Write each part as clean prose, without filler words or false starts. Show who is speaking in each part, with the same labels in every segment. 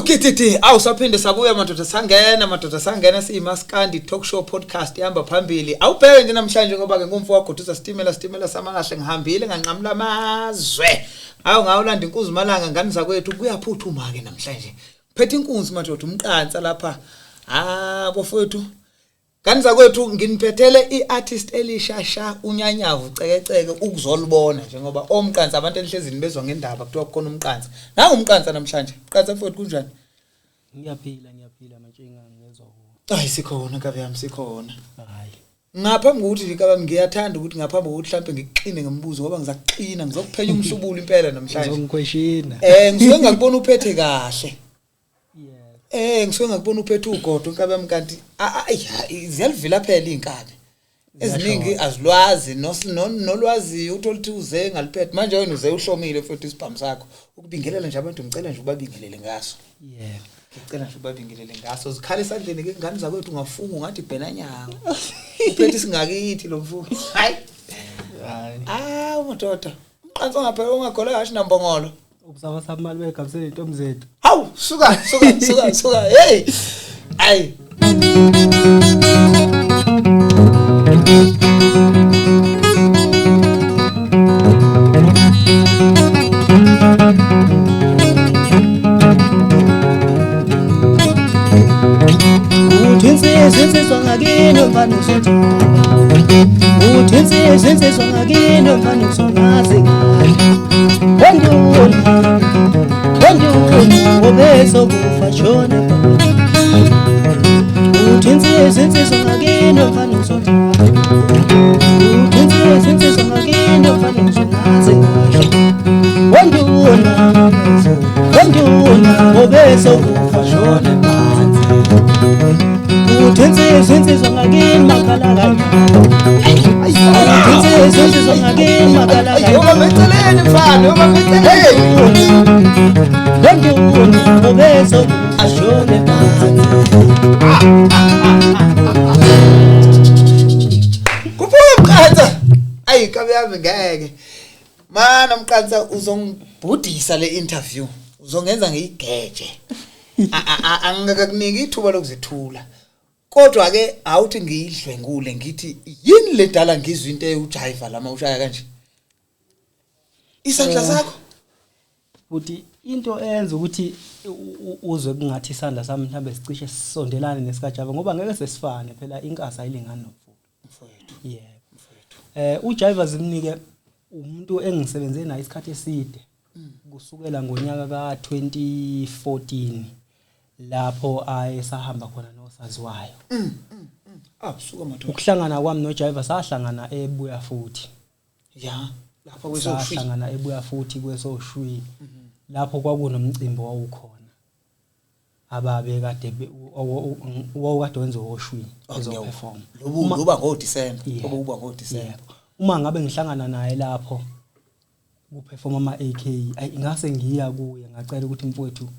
Speaker 1: Kititi awusaphinde sabuya madoda sangena siyiMaskandi Talk Show Podcast ihamba phambili awubheke nje namhlanje ngoba ke ngumfo wakho duza stimela samalahle ngihambile nganqamla amazwe ngawulanda inkunzi malanga ngani zakwethu kuyaphuthuma ke namhlanje phethe inkunzi madoda uMqansa lapha bofowethu ngani zakwethu nginiphethele iartist elishasha unyanyavu cekeceke ukuzolibona njengoba oMqansa abantu elihlezini bezwa ngendaba kuthiwa khona uMqansa nangu uMqansa namhlanje Mqansa mfowethu kunjani
Speaker 2: Ngiyaphila matshenga ngezwa
Speaker 1: hayi sikhona kabe yami sikhona
Speaker 2: hayi
Speaker 1: ngaphambi kokuthi kabami ngiyathanda ukuthi ngaphambi kokuthi mhlambe ngiqine ngembuzo ngoba ngizakuqina ngizokuphenya umhlubulo impela namhlanje
Speaker 2: ngizongikhweshina
Speaker 1: ngisuke ngakubona uphethe kahle ngisuke ngakubona uphethe ugodo kabami kanti ziyalivela phela inkabi eziningi azilwazi nolwazi utholithi uze ngaliphethe manje wena uze uhlomile futhi isibhamu sakho ukubingelela nje abantu ngicela nje ubabingelele ngaso ngicela nje ubabingelele ngaso zikhale esandleni ke ngani zakwethu ungafunga ungathi ibhenanyanga uphethe isingakithi lo mfundo hayi madoda uMqansa ngaphela ungagole kahle nambongolo
Speaker 2: ubusaba samali begabisele intombi zethu
Speaker 1: hawu suka hey ayi
Speaker 3: Insizwa ngakini mfana uzothi uthi insizwa ngakini mfana uzonazi wenduna obezo kufa shona uthi insizwa ngakini mfana uzothi uthi insizwa ngakini mfana uzonazi wenduna obezo kufa shona Insizwa ngakini makala kanyalo Insizwa ngakini makala kanyalo
Speaker 1: Yoma metheleni mfana yoma metheleni
Speaker 3: Wenduna obezo ashone phansi
Speaker 1: Kuphume Mqansa ayi kabe yami ngeke mana Mqansa uzongibhudisa le interview uzongenza ngiyigeje angakakunika ithuba lokuzithula kodwa ke awuthi ngiyidlwengule ngithi yini le dala ngizwe into eUJaiva lama ushaya kanje isandla sakho
Speaker 2: futhi into eyenza ukuthi uzwe kungathi isandla sami mhlambe sicishe sisondelane nesikaJaiva ngoba ngeke sesifane phela inkasa ayilingani nomfowethu yebo uJaiva Zimnike umuntu engisebenze naye isikhathi eside kusukela ngonyaka ka2014 lapho ayesahamba khona nosaziwayo
Speaker 1: abusuka madoda
Speaker 2: ukuhlangana kwami noJaiva sahlangana ebuya futhi
Speaker 1: lapho kwesoshwi
Speaker 2: sahlangana ebuya futhi kwesoshwi lapho kwakunomcimbi wawukhona ababe kade wawukade wenza oshwi ezoperform
Speaker 1: loba ngoDisemba
Speaker 2: uma ngabe ngihlangana naye lapho kuperform ama-AK ngase ngiya kuye ngacela ukuthi mfowethu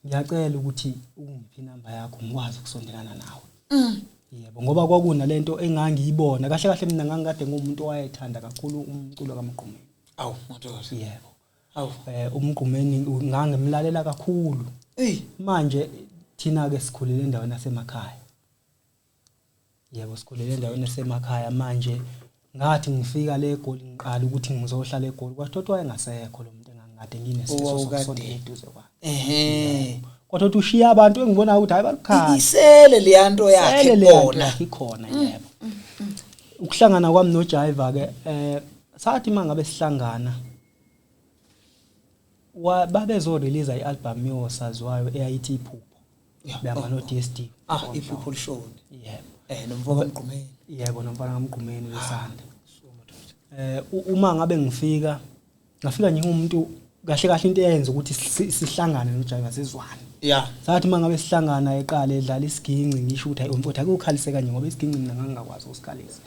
Speaker 2: ngiyacela ukuthi ungiphi inamba yakho ngikwazi ukusondelana nawe yebo ngoba kwakuna lento engangiyibona kahle mina ngangikade ngumuntu owayethanda kakhulu umculo kaMqumeni
Speaker 1: madoda
Speaker 2: yebo uMgqumeni ngangimlalela kakhulu manje thina ke sikhulele endaweni yasemakhaya yebo sikhulele endaweni yasemakhaya manje ngathi ngifika le eGoli ngiqala ukuthi ngizohlala eGoli kwathothwa engasekho lo muntu engangikade nginesifiso sokusondela eduze kwakhe kodwa ushiya abantu engibona ukuthi hayi balukhaya
Speaker 1: isele leyanto yakhe
Speaker 2: khona yebo ukuhlangana kwami noJaiva ke sathi mangabe sihlangana babezo release ialbum yosaziwayo eyayithi iphupho bema no DSD
Speaker 1: iphupho lishoni
Speaker 2: yebo
Speaker 1: nomfana kaMqumeni
Speaker 2: yebo nomfana kaMqumeni wesanda uma ngabe ngafika njengomuntu kahle into eyenza ukuthi sihlangane noJaiva sizwane sathi mangabe sihlangana eqala edlala isiginci ngisho ukuthi hayi umfowethu akukhalise kanje ngoba isiginci mina ngangingakwazi ukusikhalisa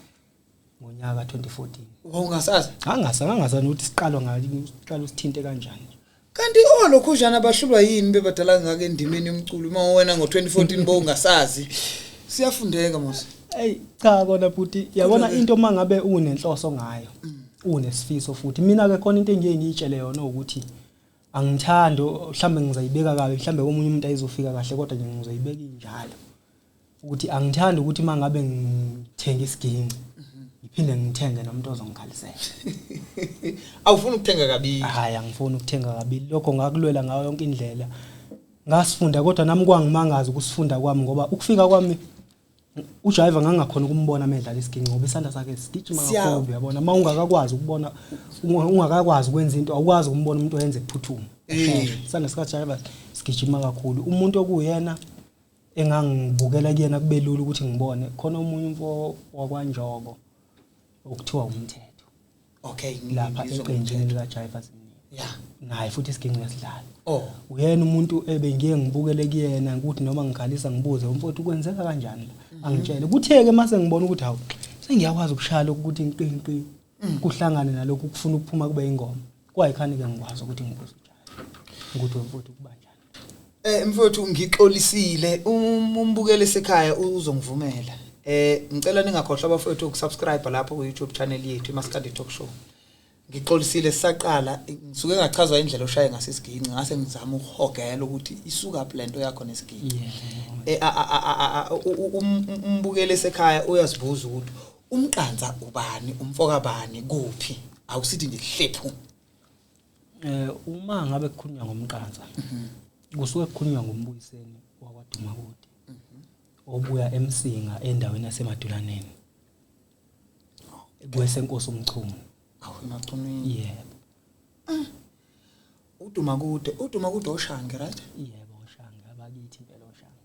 Speaker 2: ngonyaka 2014
Speaker 1: ungasazi
Speaker 2: angasazi ukuthi siqalwa ngalo usithinte kanjani
Speaker 1: kanti olokhujana bahlulwa yini bebadala ngake endimeni yomculo uma wena ngo2014 bongasazi siyafundeka mos
Speaker 2: cha kona futhi yabona into mangabe unenhloso ngayo unesifiso futhi mina ke khona into engiye ngiyitshele yona ukuthi angithandi mhlambe ngizayibeka kabe mhlambe komunye umuntu ayizofika kahle kodwa nje ngizoyibeka injalo ukuthi angithandi ukuthi mangabe ngithenga isiginci ngiphinde ngithenge nomuntu ozongikhalisela
Speaker 1: awufuna ukuthenga kabili
Speaker 2: hayi angifuni ukuthenga kabili lokho ngakulwela ngayo yonke indlela ngasifunda kodwa nami kwangimangaza ukusifunda kwami ngoba ukufika kwami uJaiva ngangakhona ukumbona amedlala isiginci ngoba isandla sakhe sigijima kakhulu yabona mawungakakwazi ukubona ungakakwazi ukwenza into awukwazi ukumbona umuntu oyenze kuphuthuma isandla sikaJaiva sigijima kakhulu umuntu okuyena engangibukela kuyena kubelula ukuthi ngibone khona umunye umfo wakwanjoko okuthiwa umthetho
Speaker 1: okay
Speaker 2: lapha eqenjini likaJaiva Zimnike naye futhi isiginci esidlala
Speaker 1: oh
Speaker 2: uyena umuntu ebengiye ngibukele kuyena ukuthi noma ngikhalisa ngibuze umfowethu kwenzeka kanjani la angitshele kutheke mase ngibona ukuthi hawu sengiyakwazi ukushala ukuthi inqinqi kuhlangane nalokho ukufuna ukuphuma kube ingoma kwayikhani ke ngikwazi ukuthi ngibuze ukuthi umfowethu kubanjani
Speaker 1: mfowethu ngixolisile umbukele esekhaya uzongivumela ngicela ningakhohlwa abafowethu ukusubscribe lapho ku YouTube channel yethu iMaskandi Talk Show ngixolisile sisaqala ngisuke ngachazwa indlela oshaye ngasesiginci ngase ngizama ukuhogela ukuthi isuka plento yakho nesiginci umbukele esekhaya uyazibuza ukuthi uMqansa ubani umfoka bani kuphi awusithi ngihlephu
Speaker 2: uma ngabe kukhulunywa ngoMqansa kusuke kukhulunywa ngombuyiseni wakwaduma kude obuya eMsinga endaweni yasemadulaneni kwesenkosi uMchunu
Speaker 1: awemachunwini
Speaker 2: yebo
Speaker 1: uduma kude oshange right
Speaker 2: yebo oshange abakithi impela oshange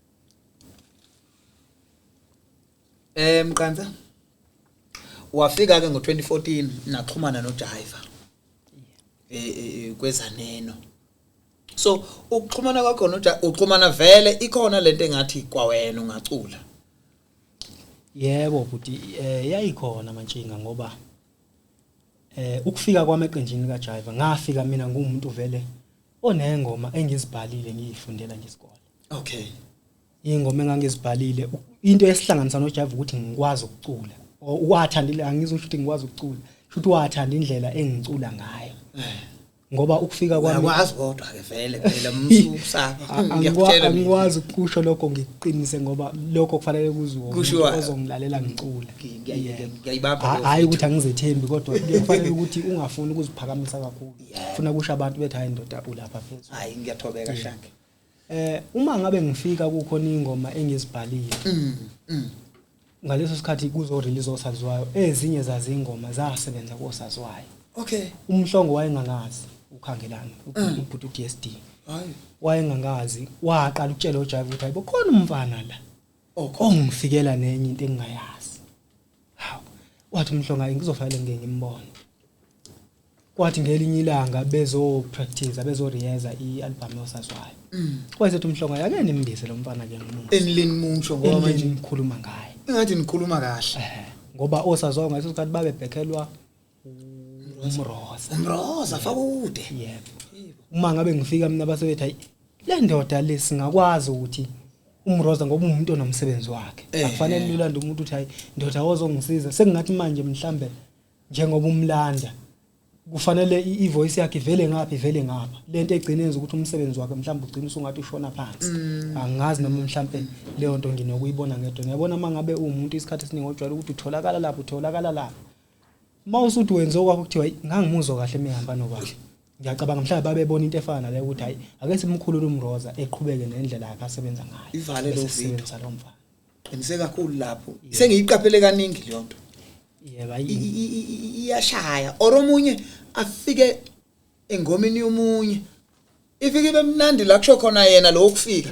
Speaker 1: Mqansa wafika ke ngo2014 naxhumana noJaiva kwezaneno so ukuxhumana kwakho noJaiva uxhumana vele ikhona lento engathi kwawena ungacula
Speaker 2: yebo futhi yayikhona mantshinga ngoba ukufika kwami eqenjini kaJaiva ngafika mina ngumuntu vele onengoma engizibhalile ngiyifundela ngesikole
Speaker 1: okay
Speaker 2: ingoma engangizibhalile into esihlanganisa noJaiva ukuthi ngikwazi ukucula wathandile angizosho ukuthi ngikwazi ukucula futhi wathanda indlela engicula ngayo ngoba ukufika kwami
Speaker 1: uyakwazi kodwa ke vele phela umsusapha ngiyakutshela
Speaker 2: ngikwazi ukusho lokho ngiqinise ngoba lokho kufanele kuzwe ozongilalela ngicula
Speaker 1: ngiyayibamba
Speaker 2: hayi ukuthi angizethembi kodwa kufanele ukuthi ungafuni ukuziphakamisa kakhulu ufuna kusho abantu bethi hayi indoda ulapha phezulu
Speaker 1: hayi ngiyathobeka shanke
Speaker 2: uma ngabe ngifika kukhona ingoma engizibhalile ngaleso sikhathi kuzo release osaziwayo ezinye zazi ingoma zasebenza kosaziwayo
Speaker 1: okay
Speaker 2: umhlongo wayengangazi ukhangelana ubhuti uDSD
Speaker 1: hayi
Speaker 2: wayengangazi waqala ukutshela uJaiva ukuthi hayi bokhona umfana la ongifikela nenye into engingayazi hawu wathi umhlonga ngizofanele ngimbone kwathi ngelinye ilanga bezo practice bezo rehearsa ialbum yosaziwayo kwayethi umhlonga yake nimbise lo mfana ke ngomuntu
Speaker 1: enilini muncho ngoba manje
Speaker 2: ngikhuluma ngaye
Speaker 1: engathi nikhuluma kahle
Speaker 2: ngoba osaziwayo ngaso sikhathi babebhekhelwa umroza
Speaker 1: fakude
Speaker 2: yebo uma ngabe ngifika mina basebethi hayi le ndoda lesingakwazi ukuthi umroza ngoba umuntu onomsebenzi wakhe akufanele ulanda umuntu uthi hayi ndoda ozongisiza sekungathi manje mhlambe njengoba umlanda kufanele ivoice yakhe ivele ngapha lento egcinenza ukuthi umsebenzi wakhe mhlambe ugcina usungathi ushona phansi angazi noma mhlambe leyo nto nginokuyibona ngedwa ngiyabona mangabe umuntu isikhathi esiningi ojwayele ukuthi utholakala lapho mawusuthi wenza okwakho kuthiwa ngangimuzwa kahle emihamba nobaba ngiyacabanga mhlawumbe babebona into efana nale ukuthi hayi ake simkhulule umroza eqhubeke nendlela yakhe asebenza ngayo
Speaker 1: ivale lo video
Speaker 2: salomfana
Speaker 1: qiniseka kakhulu lapho sengiyiqaphele kaningi le nto
Speaker 2: yeba
Speaker 1: iyashaya oromunye afike engomeni yomunye ifike bemnandi la kusho khona yena lo kufika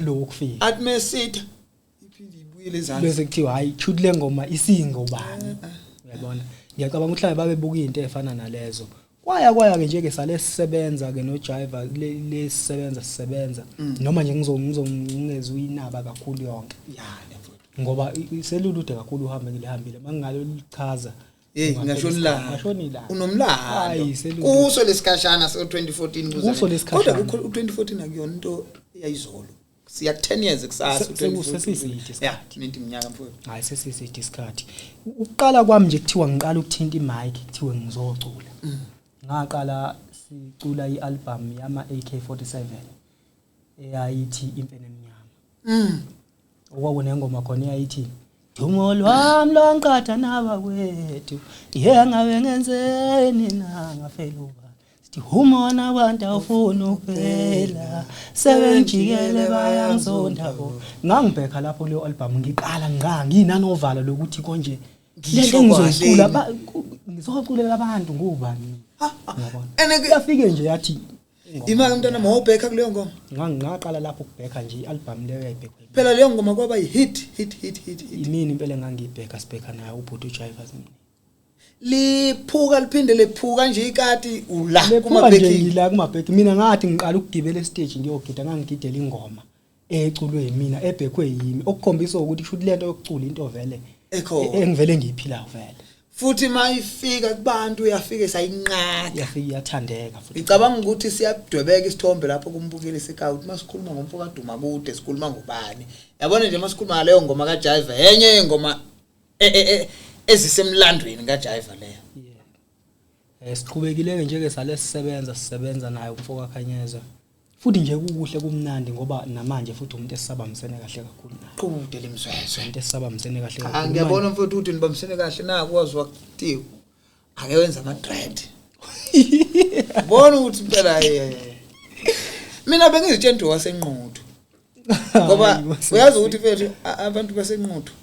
Speaker 1: athi mesitha iphinde ibuyele ezantsi
Speaker 2: bese kuthiwa hayi chuthi le ngoma isingobani uyabona ngiyacabanga ukuthi babebuka into efana nalezo kwaya ke nje ke sale sisebenza ke noJaiva sisebenza noma nje ngizongezwe inaba kakhulu yonke ngoba selulude kakhulu uhambe ngilihambile mangingalo lichaza
Speaker 1: ngashoni la unomlando kuso lesikhashana so 2014 kodwa u2014 akuyona into eyayizolo siya 10 years kusasa
Speaker 2: sekusesithi
Speaker 1: yeah nithi iminyaka mfowethu
Speaker 2: hayi sesisithi isikhathi uqala kwami nje kuthiwa ngiqala ukuthinta imic kuthiwe ngizocula ngaqala sicula ialbum yama AK47 eyayithi impene emnyama okwakune ngoma khona eyayithi Dumo lwami lonqatha naba kwethu ngabe ngenzeni na ngafeluka sithi humona abantu awufuna ukuphela sebengijikele bayangizonda bo ngangibheka lapho leyo album ngiqala nginanovalo lokuthi konje lento ngizoculela abantu ngubani
Speaker 1: ene
Speaker 2: yafike nje yathi
Speaker 1: imali mntana mawubheka kuleyo ngoma
Speaker 2: ngaqala lapho ukubheka nje ialbum leyo yayibhekwe
Speaker 1: phela leyo ngoma kwaba hit
Speaker 2: imini impela ngangibheka sibheka naye ubhuti uJaiva Zimnike
Speaker 1: liphuka liphinde lephuka nje ikati ula
Speaker 2: kumabheki la kumabheki mina ngathi ngiqala ukugibela stage ngiyogida ngangigidela ingoma eculwe yimina ebhekwe yimi okukhombisa ukuthi kusho lento yokucula into vele engivele ngiyiphila vele
Speaker 1: futhi mayifika kubantu uyafike sayinqaka
Speaker 2: yafika yathandeka futhi
Speaker 1: ngicabanga ukuthi siyadwebeka isithombe lapho kumbukeli scout masikhuluma ngomfoka duma kude sikhuluma ngobani yabona nje masikhuluma leyo ngoma kaJaiva enye ingoma ezisemlandweni kaJaiva leyo
Speaker 2: siqhubekile nje ke sale sisebenza naye umfoka Khanyeza futhi nje kukuhle kumnandi ngoba namanje futhi umuntu esisabamsene kahle kakhulu
Speaker 1: qude limsweswe
Speaker 2: umuntu esisabamsene kahle kakhulu
Speaker 1: ngiyabona mfowethu uthi nibamsene kahle na kwazwa kuthiwa ake wenza ama dread bona ukuthi phela mina bengizitshento wasenquthu ngoba uyazi ukuthi mfethu abantu basenquthu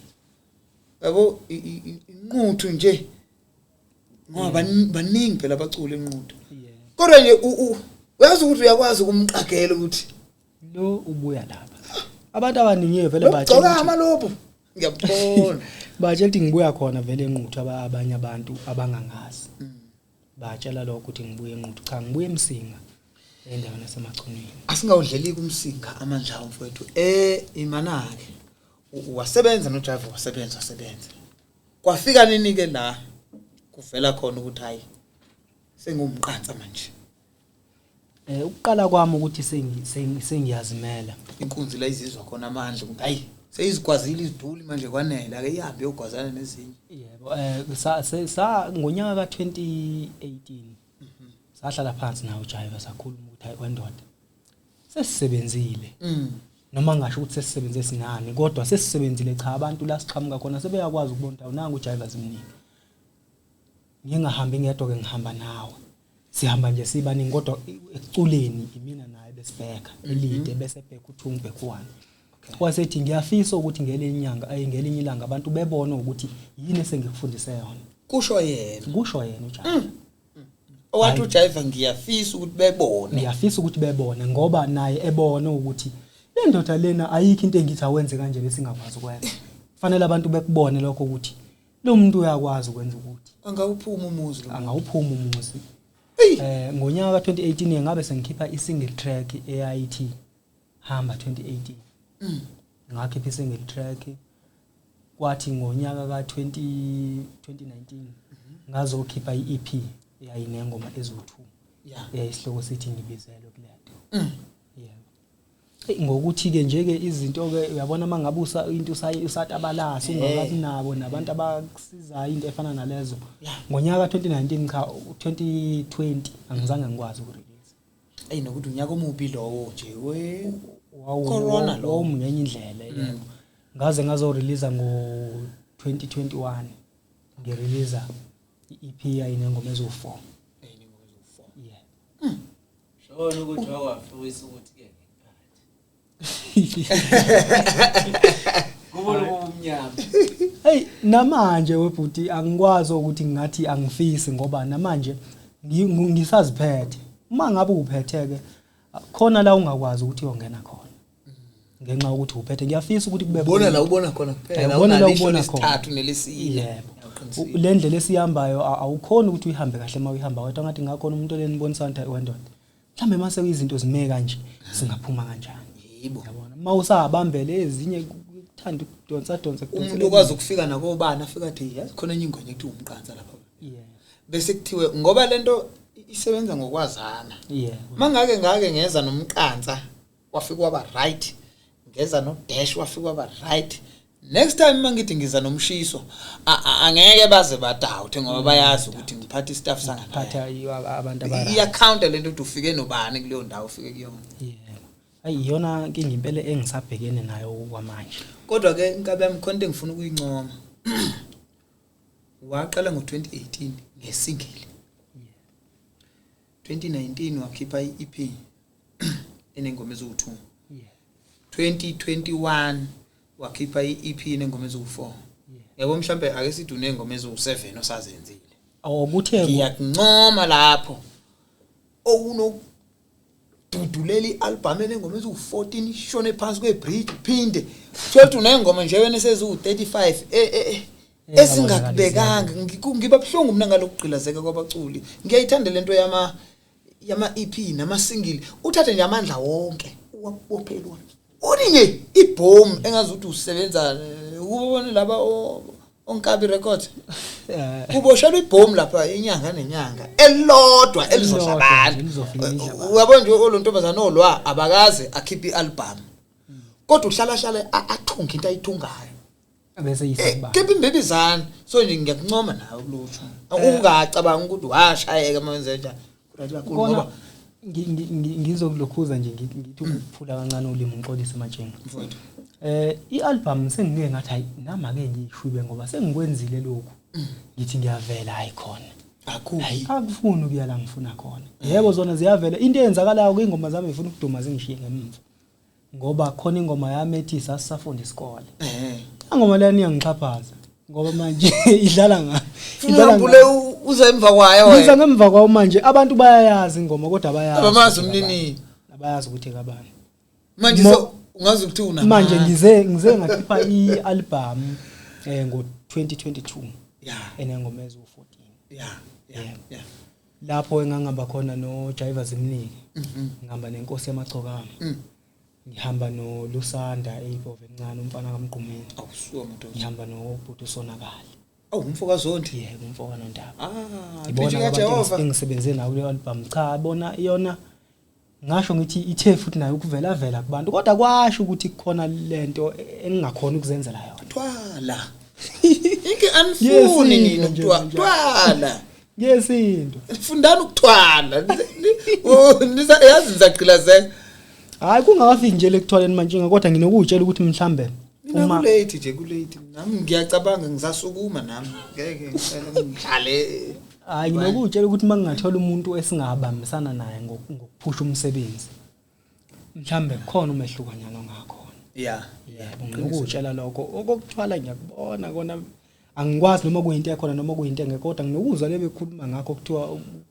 Speaker 1: yabo inquthu nje ngoba baningi phela abacula enquthu kodwa nje uyazi ukuthi uyakwazi ukumqagela ukuthi
Speaker 2: lo ubuya lapha abantu abaningi vele batshela
Speaker 1: ukuthi amalopho ngiyabona
Speaker 2: batshela ukuthi ngibuya khona vele enquthu abanye abantu abangangazi batshela lokho ukuthi ngibuye enquthu cha ngibuye eMsinga endaweni yasemachunweni
Speaker 1: asingawudleli kumsinga amanje awo mfowethu imanake wasebenza noJaiva wasebenza kwafika nini ke la kuvela khona ukuthi hayi senguMqansa manje
Speaker 2: ukuqala kwami ukuthi sengiyazimela
Speaker 1: inkunzi la izizwa khona amandla ukuthi hayi seyizikwazile iziduli manje kwanele ake ihambe yogwazana nezinye
Speaker 2: yebo ngonyaka ka2018 sahlala phansi nawo uJaiva sakhuluma ukuthi hayi wendoda sesisebenzile noma ngisho ukuthi sesisebenze singani kodwa sesisebenzile cha abantu la siqhamuka khona sebeyakwazi ukubona nanga uJaiva Zimnike ngingahambi ngedwa ke ngihamba nawe sihamba nje sibaningi kodwa ekuculeni imina naye besibheka elide bese bheka uthungbe kuwani wasethi ngiyafisa ukuthi ngelinye ilanga abantu bebone ukuthi yini esengikufundise yona
Speaker 1: kusho yena
Speaker 2: uJaiva
Speaker 1: owathi uJaiva ngiyafisa ukuthi bebone
Speaker 2: ngoba naye ebone ukuthi le ndoda lena ayikho into engithi awenze kanje besingakwazi ukwenza kufanele abantu bekubone lokho ukuthi lo muntu uyakwazi ukwenza ukuthi
Speaker 1: angawuphuma umuzi
Speaker 2: ngonyaka ka2018 ngabe sengikhipha isingle track eyayithi hamba 2018 ngakhipha isingle track kwathi ngonyaka ka2019 ngazokhipha iEP eyayinengoma ezo2 eyisihloko sithi ngibizelo kulento ngokuthi ke nje ke izinto ke uyabona mangabusa into usatabalasa ungakabi nabo nabantu abakusizayo into efana nalezo ngonyaka 2019 cha 2020 angizange ngikwazi ukurelease
Speaker 1: nokuthi unyaka omubi lowo nje
Speaker 2: corona lo ngenye indlela yebo ngaze ngazorelease ngo2021 ngirelease iEP yayinengoma ezo4
Speaker 4: shona ukuthi wakwafisa ukuthi ke kubona umnyama
Speaker 2: hey namanje webhuti angikwazi ukuthi ngathi angifisi ngoba namanje ngisaziphethe uma ngabe uphetheke khona la ungakwazi ukuthi uyongena khona ngenxa ukuthi uphethe ngiyafisa ukuthi kube
Speaker 1: bona la ubona khona kuphela
Speaker 2: ubona
Speaker 1: isithathu nelesine
Speaker 2: yebo le ndlela esihambayo awukhona ukuthi uyihambe kahle uma uyihamba wedwa ngathi ngakhona umuntu lenibonisa ukuthi wendoda mhlambe mase izinto zime kanje singaphuma kanjani
Speaker 1: yebo
Speaker 2: yabona mawusabambele ezinye kuthanda ukudonsa
Speaker 1: umuntu okwazi ukufika nakobani afika athi yazi khona enye ingoma ethi uMqansa lapha bese kuthiwe ngoba lento isebenza ngokwazana mangake ngeza noMqansa wafika waba right ngeza no Dash wafika waba right next time mangithi ngiza nomshiso angeke baze badoubt ngoba bayazi ukuthi ngiphatha istaff
Speaker 2: phatha abantu abara
Speaker 1: iya counter lento ukuthi ufike nobani kuleyo ndawo ufike kuyona
Speaker 2: ayiyona inkinga impela engisabhekene nayo kwamanje
Speaker 1: kodwa ke inkabe yami khona into ngifuna ukuyincoma waqala ngo2018 ngesingle 2019 wakhipha iEP enengoma ezu2 2021 wakhipha iEP enengoma ezu4 yabo mhlambe ake sithi unengoma ezu7 osazenzile
Speaker 2: awukuthe
Speaker 1: ngiyakuncoma lapho okuno duduleli album enengoma ezu14 shone phansi kwebridge phinde futhi unengoma nje wena esezu35 esingakubekanga ngiba buhlungu mina ngalokugqilazeka kwabaculi ngiyayithanda lento yama EP nama single uthathe nje amandla wonke uwabophelwa uninye ibomb engazi ukuthi usebenza ubone laba onkabi record uboshelwa ibomb lapha inyanga nenyanga elodwa elizohlabana uyabona nje olontombazana olwa abakaze akhipha ialbum kodwa uhlala athunga into ayithungayo
Speaker 2: bese yisaba
Speaker 1: keep imbebizana so nje ngiyakuncoma nawe kulutho ungacabanga ukuthi washayeka manje njani
Speaker 2: ngoba ngizokulokhuza nje ngithi ukuphula kancane ulimi ngiqolisa ematsheni
Speaker 1: mfowethu
Speaker 2: ialbum sengike ngathi hayi nama ke ngishube ngoba sengikwenzile lokhu ngithi ngiyavela hayi khona akufuni ukuya la ngifuna khona yebo zona ziyavela into eyenzakalayo kwingoma zami ngifuna ukuduma zingishiye ngemva ngoba khona ingoma yami ethi sasafunda isikole ingoma leni iyangixhaphaza ngoba manje idlala
Speaker 1: ngambule uza emva kwayo
Speaker 2: wena ngemva kwayo manje abantu bayayazi ingoma kodwa bayazi
Speaker 1: abamazi umnini
Speaker 2: abayazi ukuthi kabani
Speaker 1: manje so ungazi ukuthi una
Speaker 2: manje ngize ngakhipha ialbum ngo2022 enengoma ezu14 lapho engangihamba khona noJaiva Zimnike ngihamba nenkosi yamachokama ngihamba noLusanda eyibove encane umfana kaMqumeni
Speaker 1: awusuka madoda
Speaker 2: ngihamba nobhuti usonakali
Speaker 1: umfoka zonke
Speaker 2: yebo umfoka noNdaba
Speaker 1: ibona kaJehova
Speaker 2: engisebenze nawo le album cha bona iyona ngasho ngithi ithe futhi nayo ukuvela kubantu kodwa kwasho ukuthi kukhona lento engingakhona ukuzenzela yona
Speaker 1: twala inke anifuni nini twala
Speaker 2: yesinto
Speaker 1: fundani ukuthwala yazi nizaqhilazela
Speaker 2: hayi kungakafiki nje lekuthwaleni manje kodwa nginokutshela ukuthi mhlambe
Speaker 1: uma late nje kulate nami ngiyacabanga ngizasukuma nami ngeke ngihlale
Speaker 2: hayi nginokutshela ukuthi mangingathola umuntu esingabambisana naye ngokuphusha umsebenzi mhlambe khona umehlukanyana ngakhona yebo nginokutshela lokho okuthwala ngiyakubona kona angikwazi noma kuyinto ekhona noma kuyinto engekho kodwa nginokuzwa lebekhuluma ngakho kuthiwa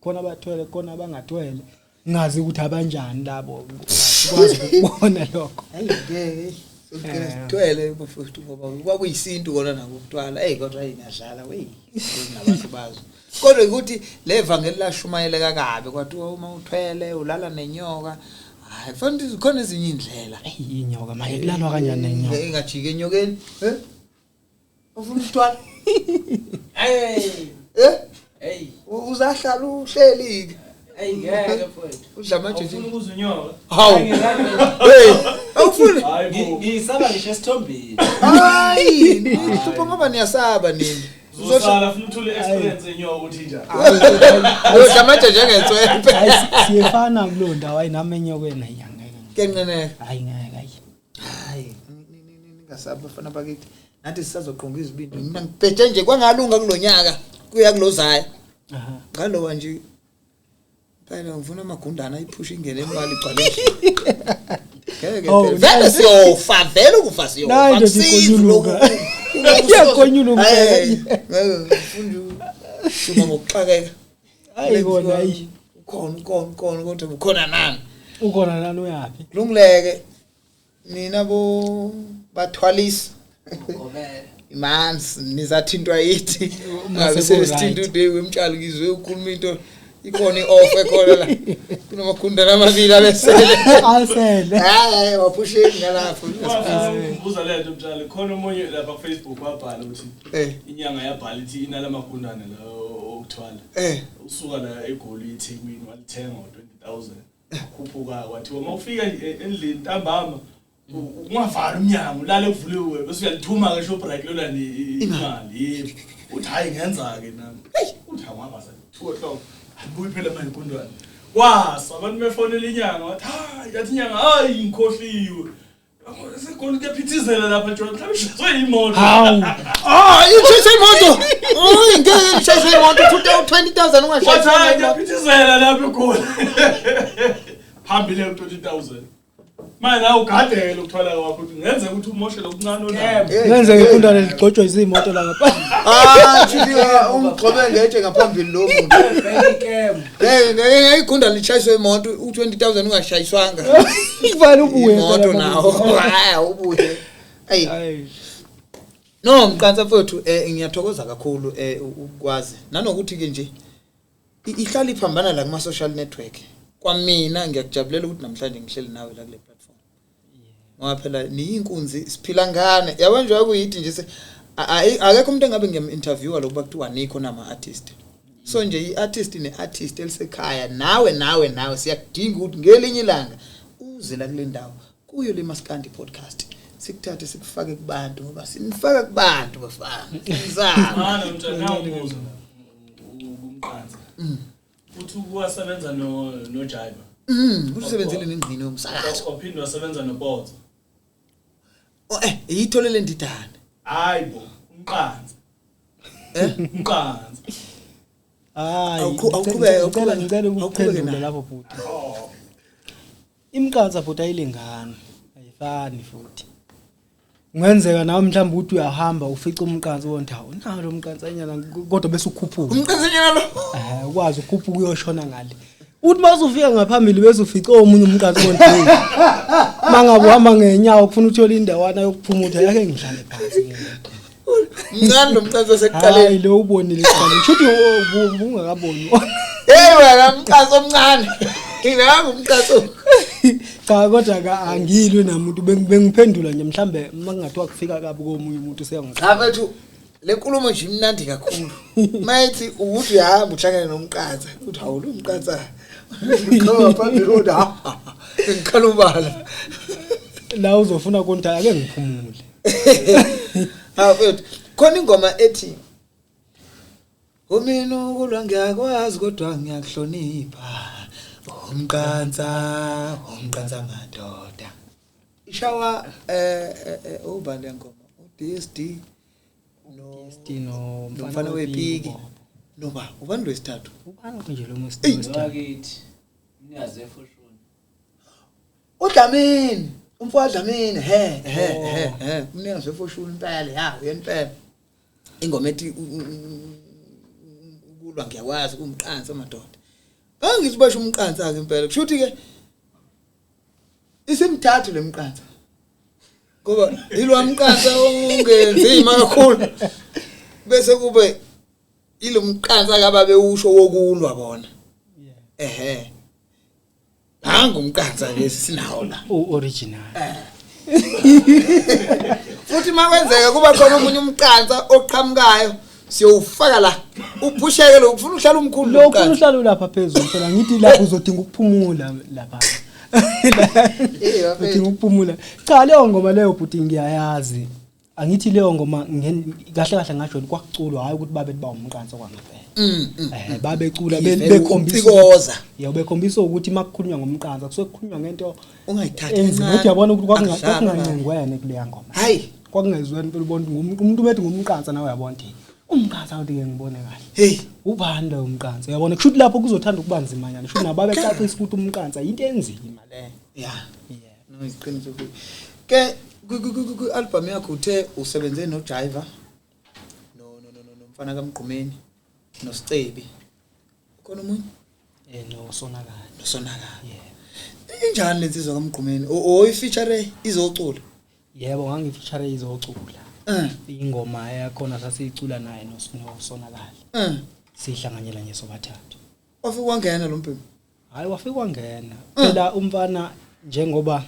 Speaker 2: khona abathwele khona abangathwele ngazi ukuthi abanjani labo kwazi ukubona lokho
Speaker 1: ngeke sokugcwele bafowethu ngoba kwakuyisinto kona nakutwala kodwa ayinadlala nabantu bazo kodwa ukuthi le evangeli lashumayele kakabe kwathi uma uthwele ulala nenyoka hayi kufanele zikhona ezinye indlela
Speaker 2: inyoka manje kulalwa kanjani nenyoka
Speaker 1: engajike enyokeni ufuna ukuthwala uzahlala uhleli
Speaker 4: ngeke mfowethu
Speaker 1: udla manje
Speaker 4: ufuna ukuzwa unyoka
Speaker 1: hawu awufuni
Speaker 4: ngisaba ngisho esithombeni
Speaker 1: hayi ngihlupha ngoba niyasaba nini
Speaker 4: uzohlala futhi uthole experience enyoka ukuthi njani
Speaker 1: udla manje njengetswephe
Speaker 2: siyefana kulo ndawo ayinami enyokweni ayangeke
Speaker 1: kenqeneka
Speaker 2: hayi ngeke
Speaker 1: hayi ningasaba bafana bakithi nathi sisazoqonga izibindi mina ngibhede nje kwangalunga kulonyaka kuya kulozayo ngalowa nje phela ngifuna amagundana ayiphusha ingene imali igcwale ngeke vele siyofa vele ukufa siyofa
Speaker 2: kusizuluka iyakonyuluka
Speaker 1: ngifunda shuma ngokuxakeka
Speaker 2: hayi kona hayi
Speaker 1: khona kodwa ukhona nani
Speaker 2: uyapi
Speaker 1: kulungileke nina bo bathwalisa imanzi nizathintwa yithi ngabe sesithinta uDave wemtshalo ngizwe ukhuluma into ikhona ioff ekhona la kunomakhundana amabili abesele
Speaker 2: asele
Speaker 1: hayi waphusheni ngalapho
Speaker 4: ubuza lento mtshalo khona umunye lapha ku Facebook wabhala ukuthi inyanga yabhala ithi inalamakhundana la ukuthwala
Speaker 1: Eh
Speaker 4: usuka la eGoli eThekwini walithenga ngo20,000 khuphuka kwathi Mawufika endlini ntambama ungavali umnyango lale kuvuliwe bese uyalithuma ke Shoprite lolani imali uthi hayi ngenza ke nami uthi awangaba 2 o'clock abuyi phela manje kundwana wasa abantu befonela inyanga wathi hayi yathi inyanga hayi ngikhohliwe sekhona kuyaphithizela lapha John mhlawumbe shaywe imoto
Speaker 2: hawu
Speaker 1: ishaywe imoto ngeke ishaywe imoto 20,000 ungashaywa
Speaker 4: wathi kuyaphithizela lapha eGoli phambile 20,000 manje la ugadele ukuthwala kwakho ukuthi ngenze ukuthi umoshe lokuncane onalo
Speaker 2: ngenze ngekundana ligcotshwa izimoto la ngapha
Speaker 1: chiliwa umgqobe ngetshe ngaphambili lo muntu igunda lishayiswe imoto u20,000 ungashayiswanga
Speaker 2: kufanele ubuye
Speaker 1: imoto nawo hayi ubuye ayi no Mqansa mfowethu ngiyathokoza kakhulu ukwazi nanokuthi ke nje ihlala iphambana la kuma social network kwamina ngiyakujabulela ukuthi namhlanje ngihleli nawe la kule platform ngoba phela niyinkunzi siphila ngane yabo nje akuyithi nje akekho umuntu engabe ngiyam-interviewer lokuba kuthiwa nikho nama artist so nje i-artist ne-artist elisekhaya nawe siyakudinga ukuthi ngelinye ilanga uze la kule ndawo kuyo le Maskandi podcast sikuthathe sikufake kubantu ngoba sinifaka kubantu bafana
Speaker 4: mana mntana umbuzo uMqansa uthi uwasebenza noJaiva
Speaker 1: usebenzele nengqini yomsakazo
Speaker 4: ophinde wasebenza noBotho
Speaker 1: yitholele ndidana
Speaker 4: hayibo uMqansa uMqansa
Speaker 2: hayi
Speaker 1: awuqhubeka
Speaker 2: ngicela ukuphendula lapho futhi iMqansa futhi ayilingana ayifani futhi ngenzeka nawe mhlawumbe uthi uyahamba ufica uMqansa wontawo nawo lo Mqansa nyana kodwa bese ukhuphuka
Speaker 1: uMqansa nyana lo
Speaker 2: ukwazi ukukhuphuka uyoshona ngale uthi masufika ngaphambili bese ufica omunye uMqansa wontawo mangabe uhamba ngenyawo ufuna uthola indawana yokuphumutha yake ngihlale phansi
Speaker 1: mncane lo Mqansa sekuqaleni
Speaker 2: hayi lo ubonile siqale shuthi ungakaboni
Speaker 1: hey wena Mqansa omncane ngingaka uMqansa
Speaker 2: cha kodwa angilwe namuntu bengiphendula nje mhlambe makungathiwa kufika kabi komunye umuntu
Speaker 1: cha bethu le nkulumo nje imnandi kakhulu mayithi ukuthi uyahamba uhlangane noMqansa uthi hawu lo Mqansa ngoba phambili road ngikhala ubala
Speaker 2: la uzofuna konta ake ngiphumule
Speaker 1: bethu khona ingoma ethi umina ukulwa ngiyakwazi kodwa ngiyakuhlonipha uMqansa madoda ishawa ubani ngoma uDSD
Speaker 2: no
Speaker 1: mfana wepiki noba ubani lwesithathu
Speaker 2: ubani nje lo msithathu
Speaker 5: wakithi mnyaze efoshoni
Speaker 1: uDlamini umfowabo Dlamini mnyaze efoshoni impela uyempela ingoma ethi ukulwa ngiyakwazi uMqansa madoda angithi basho uMqansa ke impela kushuthi ke isimthathu leMqansa ngoba yilwa uMqansa ongenzima kakhulu bese kube ilo uMqansa kababe usho wokulwa bona nangu uMqansa lesi sinawo la
Speaker 2: original
Speaker 1: futhi makwenzeka kuba khona umunye uMqansa oqhamukayo siyofaka la uphusheke lo ufuna uhlala umkhulu
Speaker 2: lo ufuna uhlala lapha phezulu phela ngithi lapho uzodinga ukuphumula lapha udinga ukuphumula cha leyo ngoma leyo bhuti ngiyayazi angithi leyo ngoma kahle ngasho kwakuculwa hayi ukuthi babe ba uMqansa kwangempela babecula bekhombisa bekhombisa ukuthi makukhulunywa ngoMqansa kusuke kukhulunywa ngento
Speaker 1: ungayithatha
Speaker 2: ukuthi yabona ukuthi kwakungancengwene kuleya ngoma
Speaker 1: hayi
Speaker 2: kwakungezweni impela ubona umuntu bethi ngumqansa nawe uyabona ukuthi uMqansa uthi ngibone kahle
Speaker 1: hey
Speaker 2: ubani lo uMqansa uyabona kushuthi lapho kuzothanda ukubanzima nyana shuthi nababe cacisa ukuthi uMqansa into enzima le
Speaker 1: no iqiniso ke ku album yakho uthe usebenze noJaiva no mfana kaMgqumeni noSicebi khona umunye
Speaker 2: nosonakala
Speaker 1: injani lensizwa kaMgqumeni oyifeature izocula
Speaker 2: yebo ngangifeature izocula ingoma yakhona sasicula naye nosonakala sihlanganyela nje sobathathu
Speaker 1: wafika wangena lo mpimbi
Speaker 2: hayi wafika wangena phela umfana njengoba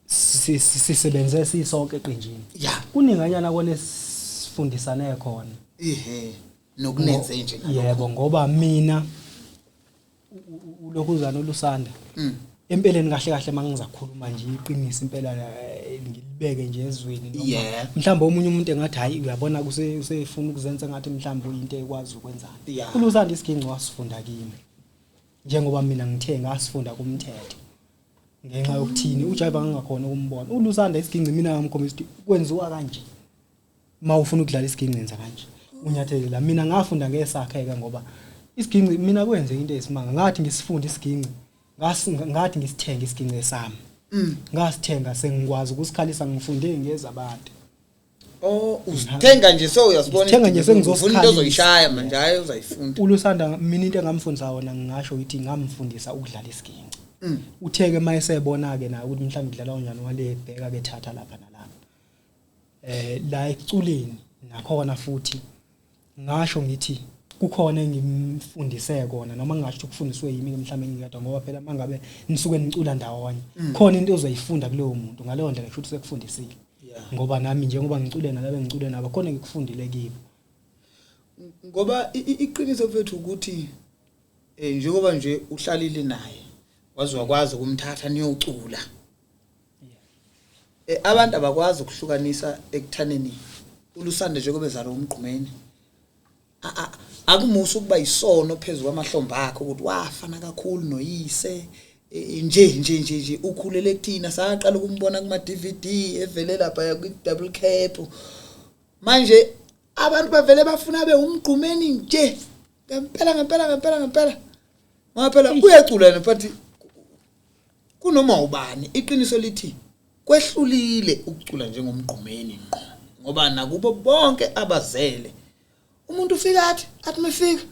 Speaker 2: sisebenze sisonke eqinjini kuninganyana kone sifundisane khona
Speaker 1: nokunenze nje
Speaker 2: yebo ngoba mina ulokhuzana olusanda empeleni kahle kahle mangizakhuluma nje iqinisa impela ngilibeke nje ezweni noma mhlawumbe omunye umuntu engathi hayi uyabona usefuna ukuzenza ngathi mhlawumbe uyinto ekwazi ukwenzana ulusanda isiginci wasifunda kimi njengoba mina ngithe ngasifunda kumthetho ngenxa yokuthini uJaiva ngangakhona ukumbona ulusanda isiginci mina ngamkhombisa kwenziwa kanje mawufuna ukudlala isiginci enza kanje unyathelela mina ngafunda ngesakheka ngoba isiginci mina kwenze into esimanga ngathi ngisifunda isiginci ngathi ngisithenga isiginci sami ngasithenga sengikwazi ukusikhalisa ngifunde ngeza abantu
Speaker 1: uzithenga nje so uyasibona
Speaker 2: uthenga nje
Speaker 1: sengizofunda into ozoyishaya manje hayi uzayifunda
Speaker 2: ulusanda mina into engamfundisa wona ngingasho ukuthi ngamfundisa ukudlala isiginci utheke mayesebona ke na ukuthi mhlawumbe udlala kanjani wale bheka ke thatha lapha nalapha la eculeni nakhona futhi ngasho ngithi kukhona engimfundise kona noma ngingasho ukufundiswe yimi mhlawumbe ngiyadwa ngoba phela mangabe nisuke nicula ndawonye khona into ozoyifunda kuleyo muntu ngaleyo ndlela futhi sekufundisile ngoba nami njengoba ngicule nalabe ngicule nabo khona ngikufundile kibo
Speaker 1: ngoba iqiniso mfethu ukuthi njengoba nje uhlalile naye wazokwazi ukumthatha niyocula abantu abakwazi ukuhlukanisa ekuthaneni ulusanda njengoba ezalo uMgqumeni akumusa ukuba isono phezulu kwamahlombe akhe ukuthi wafana kakhulu noyise nje ukhulele kuthina saqala ukumbona kuma DVD evele lapha ku double cap manje abantu bavele bafuna be uMgqumeni nje ngempela ngoba phela uyacula nephathi kunoma ubani iqiniso lithi kwehlulile ukucula njengoMgqumeni ngqo ngoba nakubo bonke abazele umuntu ufika athi mefika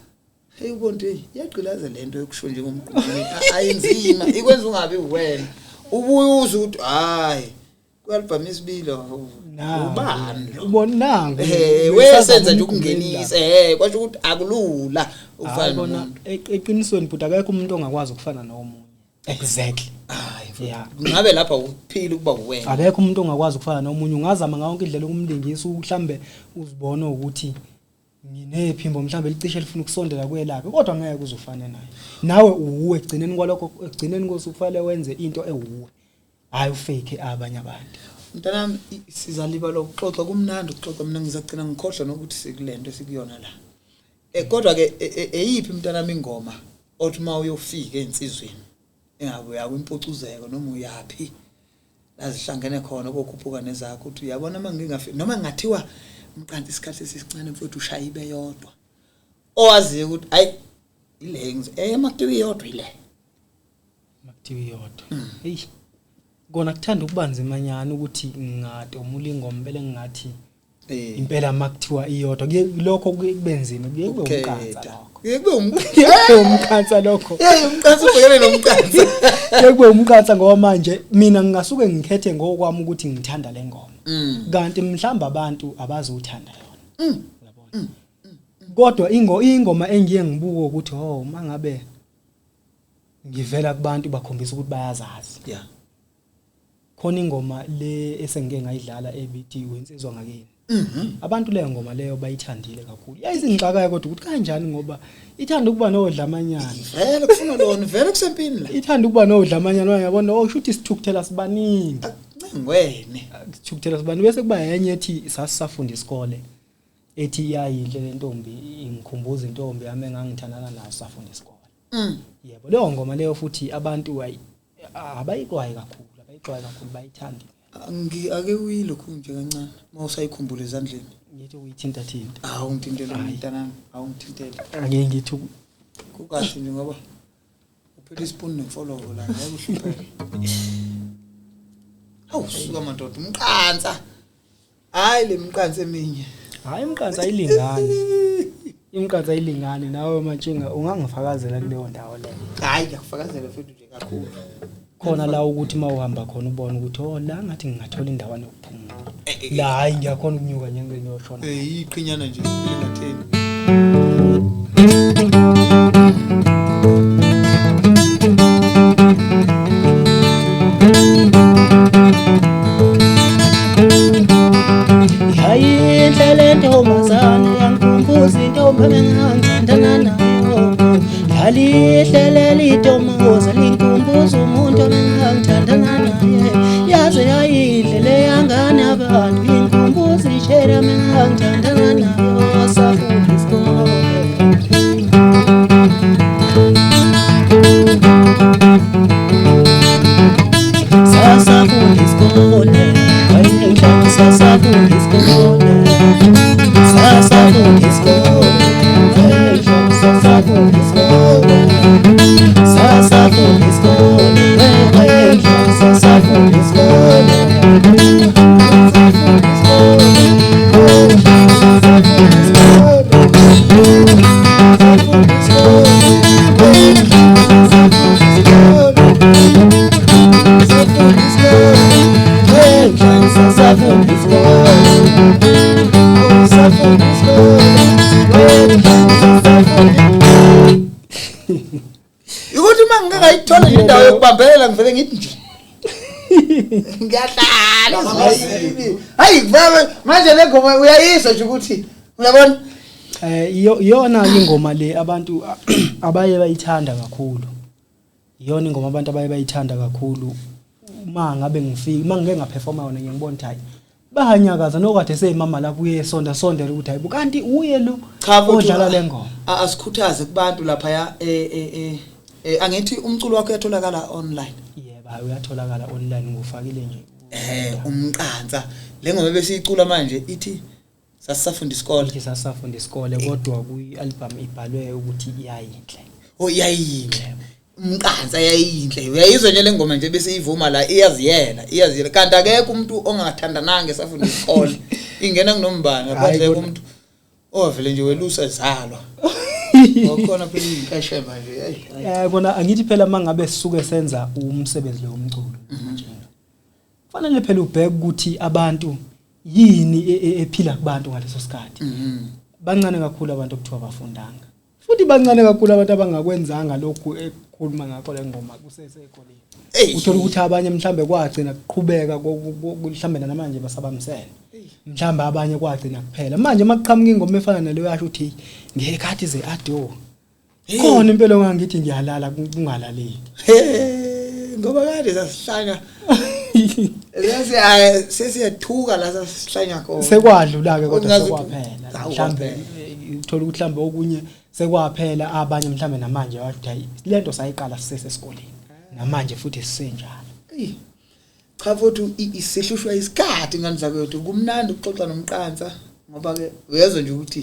Speaker 1: hey ubonke iyagqilaza lento yokusho njengoMgqumeni ayinzima ikwenza ungabi wena ubuza ukuthi hayi ku-album isibili ubani
Speaker 2: ubona nangu
Speaker 1: wesenza nje ukungenisa kwasho ukuthi akulula ufana nomuntu
Speaker 2: eqinisweni but akekho umuntu ongakwazi ukufana nomunye exactly
Speaker 1: yeah ngabe lapha ukuphila ukuba uwena
Speaker 2: akekho umuntu ongakwazi ukufana nomunye ungazama ngawonke indlela ukumlingisa mhlambe uzibona ukuthi nginephimbo mhlambe licishe lifuna ukusondela kwelakhe kodwa ngeke uzufane naye nawe uwe egcineni kwalokho egcineni kosufanele wenze into ewuwe hayi ufake abanye abantu
Speaker 1: mntanami sizaliba lokuxoxa kumnandi ukuxoxa mina ngizagcina ngikhohlwa nokuthi sikulento sikuyona la kodwa ke eyiphi mntanami ingoma othi ma uyofika Insizweni engabe yakwimpucuzeko noma uyapi lazihlangene khona kokhuphuka nezakho uthi uyabona mangingafika noma ngathiwa uMqansa isikhathi sesincane mfowethu ushaya ibe yodwa owaziyo ukuthi hayi ile makuthiwa iyodwa ile
Speaker 2: makuthiwa iyodwa hey kona kuthanda ukubanzimanyana ukuthi ngatomula ingoma bele ngathi impela makuthiwa iyodwa lokho kubenzima kuye kube uMqansa lokho
Speaker 1: kuye kube
Speaker 2: uMqansa lokho
Speaker 1: uMqansa ubhekene noMqansa
Speaker 2: kuye kube uMqansa ngoba manje mina ngingasuke ngikhethe ngokwami ukuthi ngithanda le ngoma kanti mhlamba abantu abazothanda yona uyabona kodwa ingoma engiye ngibuka ukuthi mangabe ngivela kubantu bakhombisa ukuthi bayazazi
Speaker 1: yeah
Speaker 2: khona ingoma le esengike ngayidlala ebithi Insizwa ngakini abantu leyo ngoma leyo bayithandile kakhulu yayizingxaka kodwa ukuthi kanjani ngoba ithanda ukuba nodlamanyana
Speaker 1: vele kufuna lona vele kusempini la
Speaker 2: ithanda ukuba nodlamanyana uyabona usho ukuthi sithukuthela sibaningi
Speaker 1: ngwene
Speaker 2: sithukuthela sibaningi bese kuba yenye ethi sasifunda isikole ethi yayinhle lentombi ingikhumbuza intombi yami engangithandana nayo safunda isikole yebo leyo ngoma leyo futhi abantu abayiqwayi kakhulu bayithandi
Speaker 1: ake uyilokhu nje kancane mawusayikhumbula ezandleni
Speaker 2: ngithi uyithinta
Speaker 1: ngithintele mntanami ngithintele
Speaker 2: ake ngithi
Speaker 1: kukahle nje ngoba uphela ispoon nefollow la ngiyahlupheka suka madoda uMqansa hayi le mqansa eminye
Speaker 2: hayi uMqansa ayilingani iMqansa ayilingani nawe mantshinga ungangifakazela kuleyo ndawo leyo
Speaker 1: hayi ngiyakufakazela futhi nje kakhulu
Speaker 2: khona la ukuthi mawuhamba khona ubone ukuthi la ngathi ngingathola indawo yokuphumula la hayi ngiyakhona ukunyuka nyenge ngiyoshona
Speaker 1: iqhinyana nje lingatheni
Speaker 3: hayi inhlele ntombazane yangikhumbuza intombi kanti inkumbuzi ishera mina ngithandana nayo safunda isikole sasafunda isikole wayengijabula sasafunda isikole sasafunda isikole wayengijabula sasafunda isikole sasafunda isikole wayengijabula sasafunda isikole
Speaker 1: Ukuthi mangingayithola nje indawo yokubambelela ngivele ngithi nje ngiyahlala hayi baba manje le ngoma uyayizwa nje ukuthi uyabona
Speaker 2: iyona ingoma le abantu abaye bayithanda kakhulu iyona ingoma abantu abaye bayithanda kakhulu uma ngabe ngifika uma ngeke ngaperforma yona ngiyibona ukuthi hayi bahanyakaza nokade seyimama lapho uyesonda sondela ukuthi hayi kanti uye lo odlala le ngoma
Speaker 1: asikhuthaze kubantu lapha ya angithi umculo wakho uyatholakala online
Speaker 2: yebo uyatholakala online ngufakile nje
Speaker 1: uMqansa le ngoma besiyicula manje ithi sasafunda isikole
Speaker 2: ithi sasafunda isikole kodwa kuyi-album ibhalwe ukuthi iyayinhle
Speaker 1: iyayinhle uMqansa yayinhle uyayizwa nje le ngoma nje bese ivuma la iyaziyela kanti akekho umuntu ongathandananga esafunda isikole ingena kunombani ngaphandle komuntu ovele nje welusa zalwa ngokhona phela inkashema nje
Speaker 2: bona angithi phela mangabe sisuke senza umsebenzi lo womculo manje kufanele phela ubheke ukuthi abantu yini ephila kubantu ngaleso sikhathi bancane kakhulu abantu okuthiwa bafundanga futhi bancane kakhulu abantu abangakwenzanga lokhu ekhuluma ngakho le ngoma kusesekoleni uthola ukuthi abanye mhlambe kwagcina kuqhubeka mhlambe namanje basabamsela mhlambe abanye kwagcina kuphela manje makuqhamuka ingoma efana naleyo yasho uthi ngekhathi ze-ado khona impela ngangithi ngiyalala kungalaleki
Speaker 1: ngoba kade sasihlanya sesiyathuka la sasihlanya khona
Speaker 2: sekwadlula ke kodwa sekwaphela mhlambe uthola ukuthi mhlambe okunye sekwaphela abanye mhlambe namanje wathi hayi lento sayiqala sisesesikoleni namanje futhi sisenjalo
Speaker 1: cha futhi isihlushwa isikhathi ngani zakwethu kumnandi ukuxoxa noMqansa ngoba ke uyezwa nje ukuthi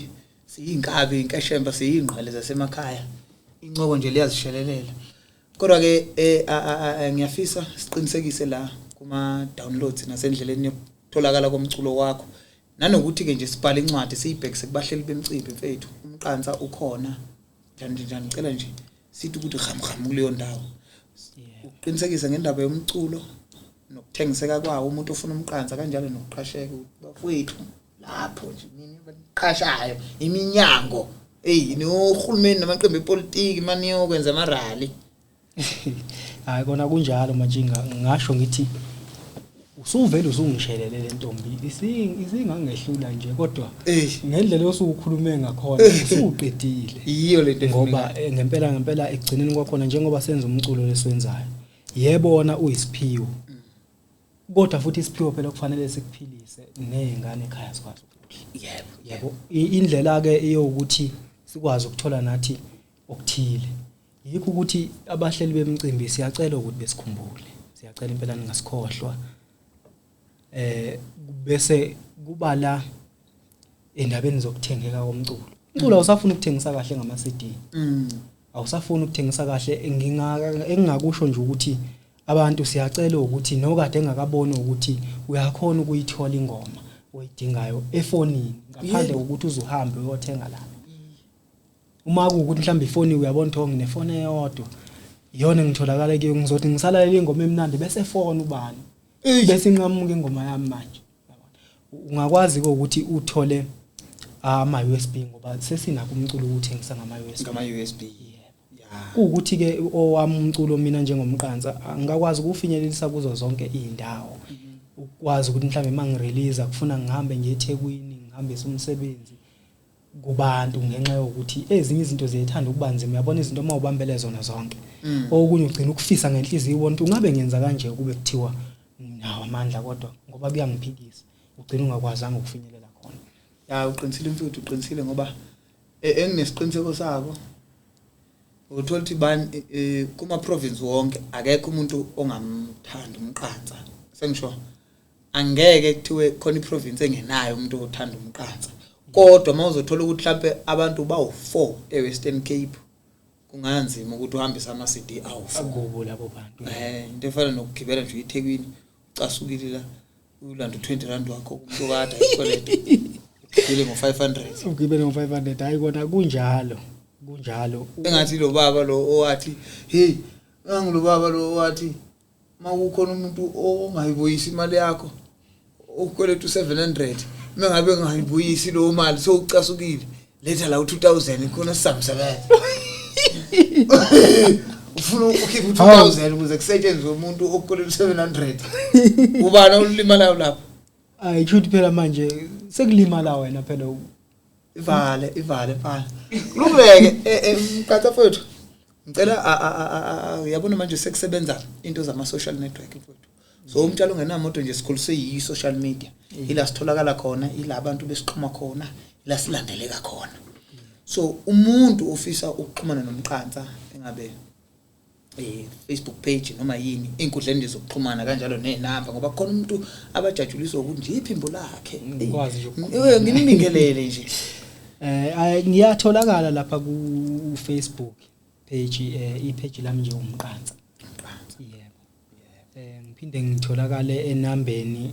Speaker 1: siyinkabi inkashemba siyingqwele zasemakhaya incoko nje liyazishelelela kodwa ke ngiyafisa siqinisekise la kuma downloads nasendleleni yokutholakala komculo wakho nanokuthi ke nje sibhala incwadi siyibhekise kubahleli bemcimbi mfethu uMqansa ukhona njani ngicela nje sithi ukuthi khamkham kuleyo ndawo uqinisekisa ngendaba yomculo nokuthengiseka kwawo umuntu ofuna uMqansa kanjalo nokuqhasheka bafowethu lapho nje mina baqhashayo iminyango nohulumeni namaqembu epolitiki maniyo kwenza amarally
Speaker 2: hayi kona kunjalo manje ngasho ngithi usuvele usungishelele lentombi isingangehlula nje kodwa ngendlela osukhulume ngakhona usuqedile
Speaker 1: iyo lento
Speaker 2: ngoba ngempela egcineni kwakhona njengoba senza umculo leswenzayo yebona uyisiphiwo kodwa futhi isiphiwo phela kufanele sikuphilise nezingane ekhaya sikwazi ukudla yebo indlela ke eyokuthi sikwazi ukuthola nathi okuthile yikho ukuthi abahleli bemicimbi siyacela ukuthi besikhumbule siyacela impela ningasikhohlwa bese kuba la endabeni zokuthengeka komculo umculo awusafuna ukuthengisa kahle ngama CD awusafuna ukuthengisa kahle engingakusho nje ukuthi abantu siyacela ukuthi nokade engakabona ukuthi uyakhona ukuyithola ingoma oyidingayo efonini ngaphandle kokuthi uzuhambe uyothenga la uma kuukuthi mhlawumbe ifoni uyabona ukuthi nginefoni eyodwa iyona ngitholakala ke ngizothi ngisalalele ingoma emnandi bese fona ubani bese inqamuka ingoma yami manje ungakwazi ukuthi uthole ama USB ngoba sesinako umculo ukuthengisa ngama USB ukuthi ke owami umculo mina njengomqansa ngakwazi ukufinyelelisa kuzo zonke izindawo ukwazi ukuthi mhlawumbe mangirelease kufuna ngihambe ngiye eThekwini ngihambise umsebenzi kubantu ngenxa yokuthi ezinye izinto ziyethanda ukubanzima uyabona izinto uma ubambele zona zonke okunye ugcina ukufisa ngenhliziyo wonke ungabe ngenza kanje kube kuthiwa nawo amandla kodwa ngoba kuyangiphikisa ugcina ungakwazanga ukufinyelela khona.
Speaker 1: Ya uqinisile mfowethu uqinisile ngoba enginesiqiniseko sako uthola ukuthi bani kuma province wonke akekho umuntu ongamthanda uMqansa sengisho angeke kuthiwe khona iprovince engenayo umuntu othanda uMqansa kodwa mawuzothola ukuthi mhlambe abantu bawu4 eWestern Cape kunganzima ukuthi uhambise ama CD awu4
Speaker 2: akubo labo bantu
Speaker 1: into efana nokugibela nje eThekwini ucasukile la ulanda 20 rand wakho umuntu kade ayikoleta ngile ngo500
Speaker 2: ugibele ngo500 hayi kona kunjalo
Speaker 1: engathi lo baba lo owathi hey ngangilo baba lo owathi makukhona umuntu ongayibuyisi imali yakho ukweleta 700 mengabe ngayibuyisi lo mali so ucasukile letha la 2000 khona sisamsebenza ufuna ukhipha 2000 ukuze kusetshenzwe umuntu okweleta 700 ubani ulimala lapho
Speaker 2: hayi chuthi phela manje sekulimala wena phela
Speaker 1: ivale phana lubeke uMqansa mfowethu ngicela uyabona manje sekusebenza into zama social network mfowethu so umtshalo ngenamoto nje sikhuliswe yi social media ila sitholakala khona ila abantu besiqhuma khona ila silandeleka khona so umuntu ofisa ukuxhumana noMqansa engabe Facebook page noma yini inkundleni nje zokuxhumana kanjalo nenamba ngoba khona umuntu abajajuliswa ukuthi nje iphimbo lakhe
Speaker 2: ngikwazi nje
Speaker 1: ngimningelele nje
Speaker 2: ngiyatholakala lapha ku Facebook page ipage lami nje uMqansa yebo ngiphinde ngitholakale enambeni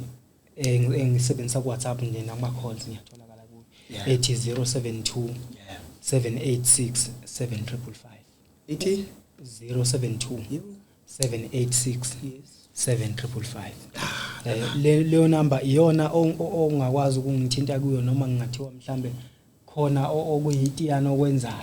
Speaker 2: engisebenzisa ku WhatsApp nje nama calls ngiyatholakala ku ethi 072 786 7555
Speaker 1: ithi
Speaker 2: 072 786 7555 leyo number iyona ongakwazi ukungithinta kuyo noma ngingathiwa mhlambe khona okuyitiyana okwenzayo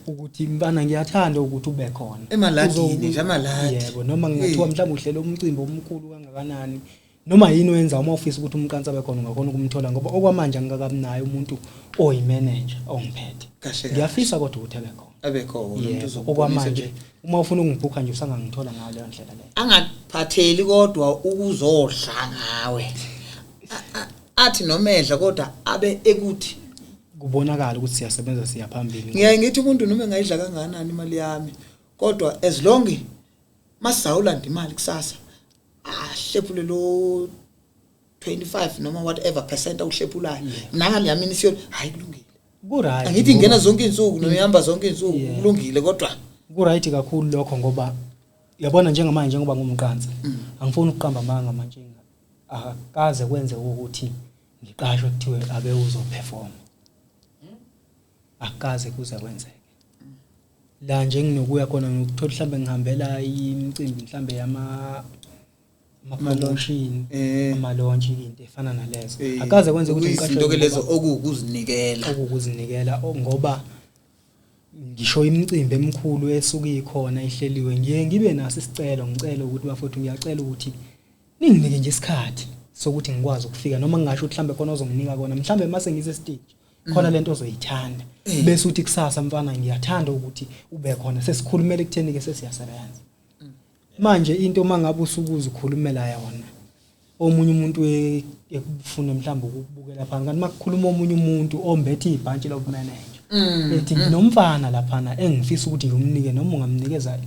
Speaker 2: ukuthi mbana ngiyathanda ukuthi ube khona
Speaker 1: emaladini nje amaladi
Speaker 2: yebo noma ngingathiwa mhlambe uhlela umcimbi omkhulu kangakanani noma yini wenza uma ufisa ukuthi uMqansa bekhona ngakhona ukumthola ngoba okwamanje angikakaminayo umuntu oyimanager ongiphethe ngiyafisa kodwa ukuthi
Speaker 1: abekhona
Speaker 2: umuntu okwamanje uma ufuna ungibhuka nje usangangithola ngale ndlela leyo
Speaker 1: angaphatheli kodwa ukuzodla ngawe athi nomedla kodwa abe ekuthi
Speaker 2: kubonakala ukuthi siyasebenza siyaphambili
Speaker 1: ngiyaye ngithi umuntu noma engayidla kangakanani imali yami kodwa as long masawulanda imali kusasa ahlephule lo 25 noma whatever percent awuhlephulayo nangale yami nisiyona hayi kulungile
Speaker 2: ku-right
Speaker 1: angithi ngena zonke insuku noyihamba zonke insuku kulungile kodwa
Speaker 2: ku-right kakhulu lokho ngoba uyabona njengamanje njengoba ngumqansa angifuni ukuqamba amanga manje akaze kwenze ukuthi ngiqashwe kuthiwe abe uzoperform akaze kuze kwenzeke la nje nginokuya khona ngokuthola mhlambe ngihambela imicimbi mhlambe ama-promotion ama-launch into efana nalezo akaze kwenze ukuthi ngiqashwe
Speaker 1: into lezo okuzinikela
Speaker 2: ngoba ngisho imicimbi emikhulu esuke ikhona ihleliwe ngiye ngibe naso isicelo ngicela ukuthi bafowethu ngiyacela ukuthi ninginike nje isikhathi sokuthi ngikwazi ukufika noma ngingasho ukuthi mhlambe khona ozonginika kona mhlambe mase ngise stage khona lento ozoyithanda bese uthi kusasa mfana ngiyathanda ukuthi ube khona sesikhulumela ekutheni ke sesiyasebenza manje into mangabe usukuza ukukhulumela yona omunye umuntu ekufuna mhlambe ukubukela phansi kanti makukhuluma omunye umuntu ombethe ibhantshi lo manager ethi nomfana laphana engifisa ukuthi ngimnike noma ungamnikeza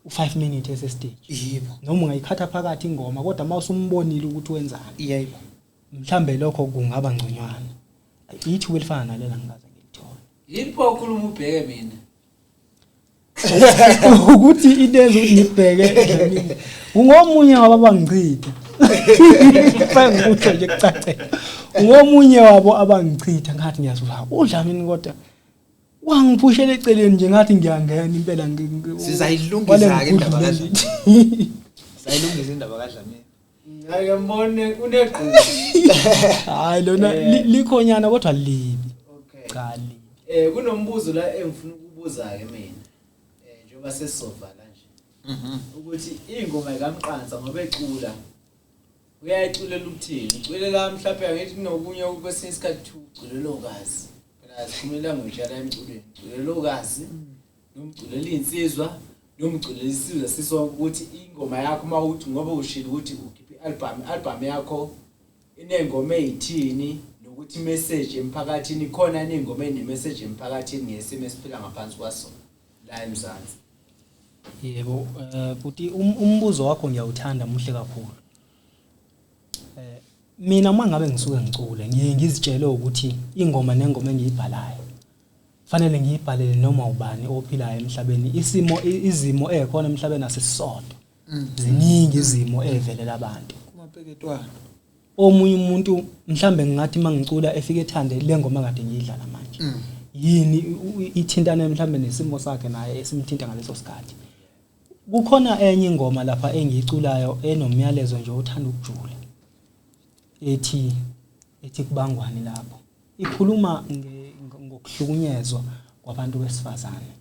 Speaker 2: u5 minutes estage
Speaker 1: yebo
Speaker 2: noma ungayikhatha phakathi ingoma kodwa mawusumbonile ukuthi wenzani
Speaker 1: yebo
Speaker 2: mhlambe lokho kungaba ngconywana ithi welifana nalela ngikaze ngilithola
Speaker 5: yipho ukhuluma ubheke mina
Speaker 2: ukuthi intenze ukuthi ngibheke ungomunye wabo abangichitha fangikusho nje kucace ungomunye wabo abangichitha ngathi ngiyazula udlamini kodwa wangiphushela eceleni nje ngathi ngiyangena impela
Speaker 1: sizayilungisa ke indaba kaDlamini sayilungisa indaba kaDlamini
Speaker 5: ngiyambone uneqhubu
Speaker 2: hayi lona likhonyana kodwa libi
Speaker 5: cha libi kunombuzo la engifuna ukubuza ke mina njengoba sesizovala nje ukuthi ingoma kaMqansa ngoba ecula uyayiculela ukuthini uculela mhlawumbe angithi kunokunye kwesinye isikhathi uculela okazi phela sikhumela ngojala emculweni uculela okazi nomculela insizwa nomculela isizwe sisonke ukuthi ingoma yakho mawuthi ngoba ushilo ukuthi ukhiphe album yakho inengoma ezithini nokuthi message emphakathini khona inengoma enemessage emphakathini ngesimo esiphila ngaphansi kwaso la eMzansi.
Speaker 2: Yebo, buti umbuzo wakho ngiyawuthanda muhle kakhulu. Mina mangabe ngisuke ngicule ngiye ngizitshele ukuthi ingoma nengoma engiyibhalayo fanele ngiyibhalele noma ubani ophilayo emhlabeni izimo ekhona emhlabeni asisodwa. Ziningi izimo evelela abantu
Speaker 1: kumapeketwana.
Speaker 2: Omunye umuntu mhlambe ngathi mangicula efike ethande lengoma kade ngiyidlala manje. Yini ithintana mhlambe nesimo sakhe naye esimthinta ngaleso sikhathi. Kukhona enye ingoma lapha engiyiculayo enomyalezo nje othanda ukujula. Ethi kubangwani lapho. Ikhuluma ngokuhlukunyezwa kwabantu besifazane.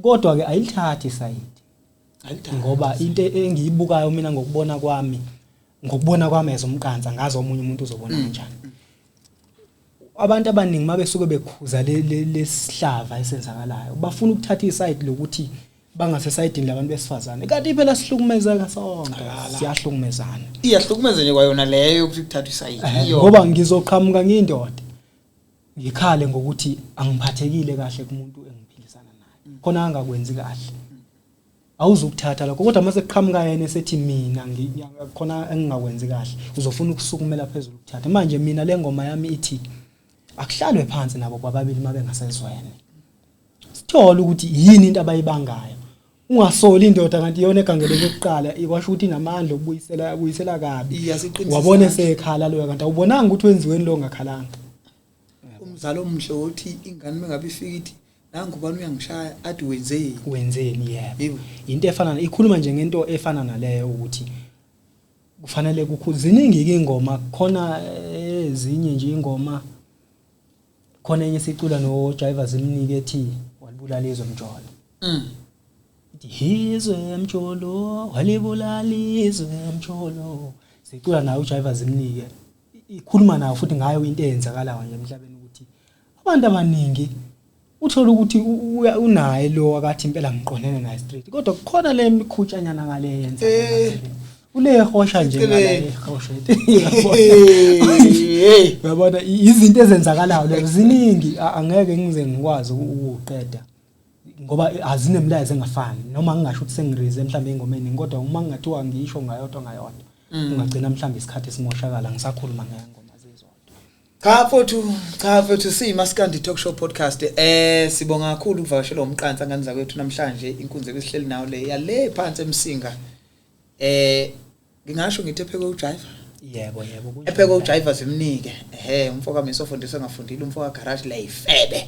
Speaker 2: Kodwa ke ayilithathi isayidi. Ngoba into engiyibukayo mina ngokubona kwami ezomqansa ngazi omunye umuntu uzobona kanjani. Abantu abaningi mabesuke bekhuza lesihlava esenzakalayo bafuna ukuthatha isayidi lokuthi bangasesayidini labantu besifazane. Kanti phela sihlukumezeka sonke, siyahlukumezana.
Speaker 1: Iyahlukumeza nje kwayona leyo ukuthi kuthatha isayidi.
Speaker 2: Ngoba ngizoqhamuka ngiyindoda. Ngikhale ngokuthi angiphathekile kahle kumuntu engiphilisana naye. Khona angakwenzi kahle. Awuzukuthatha lokho kodwa mase kuqhamuka yena esethi mina khona engingakwenzi kahle uzofuna ukusukumela phezulu ukuthatha. Manje mina le ngoma yami ithi akuhlalwe phansi nabo bababili mabe ngasezweni. Sithola ukuthi yini into abayibangayo. Ungasoli indoda kanti iyona egangele lokuqala ikwasho ukuthi namandla okubuyisela kabi. Wabona esekhala lo kanti awubonanga ukuthi wenziweni lo ngakhalanga.
Speaker 1: Umzalo omhle uthi ingane mengabe ifika ithi nangu ubani uyangishaya athi
Speaker 2: wenzeni yebo. Into efana ikhuluma nje ngento efana naleyo ukuthi kufanele ziningi ingoma khona ezinye nje ingoma khona enye sicula noJaiva Zimnike ethi walibulala izomjolo. Izwe emjolo walibulala izwe emjolo. Sicula nayo uJaiva Zimnike ikhuluma nayo futhi ngayo into eyenzakalayo nje emhlabeni ukuthi abantu abaningi uthola ukuthi unaye lo akathi impela ngiqonene naye street kodwa kukhona le mikhutshanyana ngale yenza ule hosha nje ngale hosha yabona izinto ezenzakalayo lezo ziningi angeke ngize ngikwazi ukuqeda ngoba azinemlayezo engafani noma ngingasho ukuthi sengirize mhlambe ingomeni kodwa uma ngingathiwa ngisho ngayodwa ungagcina mhlambe isikhathi simoshakala ngisakhuluma ngengoma
Speaker 1: Cha fethu si Maskandi Talk Show Podcast. Sibonga kakhulu ukuvakashela uMqansa nganiza kwethu namhlanje inkunzi esihleli nawo le yale phansi eMsinga. Ngingasho ngithi epheke uJaiva.
Speaker 2: Yebo.
Speaker 1: Epheke uJaiva Zimnike. Umfoka misofundisa ngafundile umfoka garage la ifebe.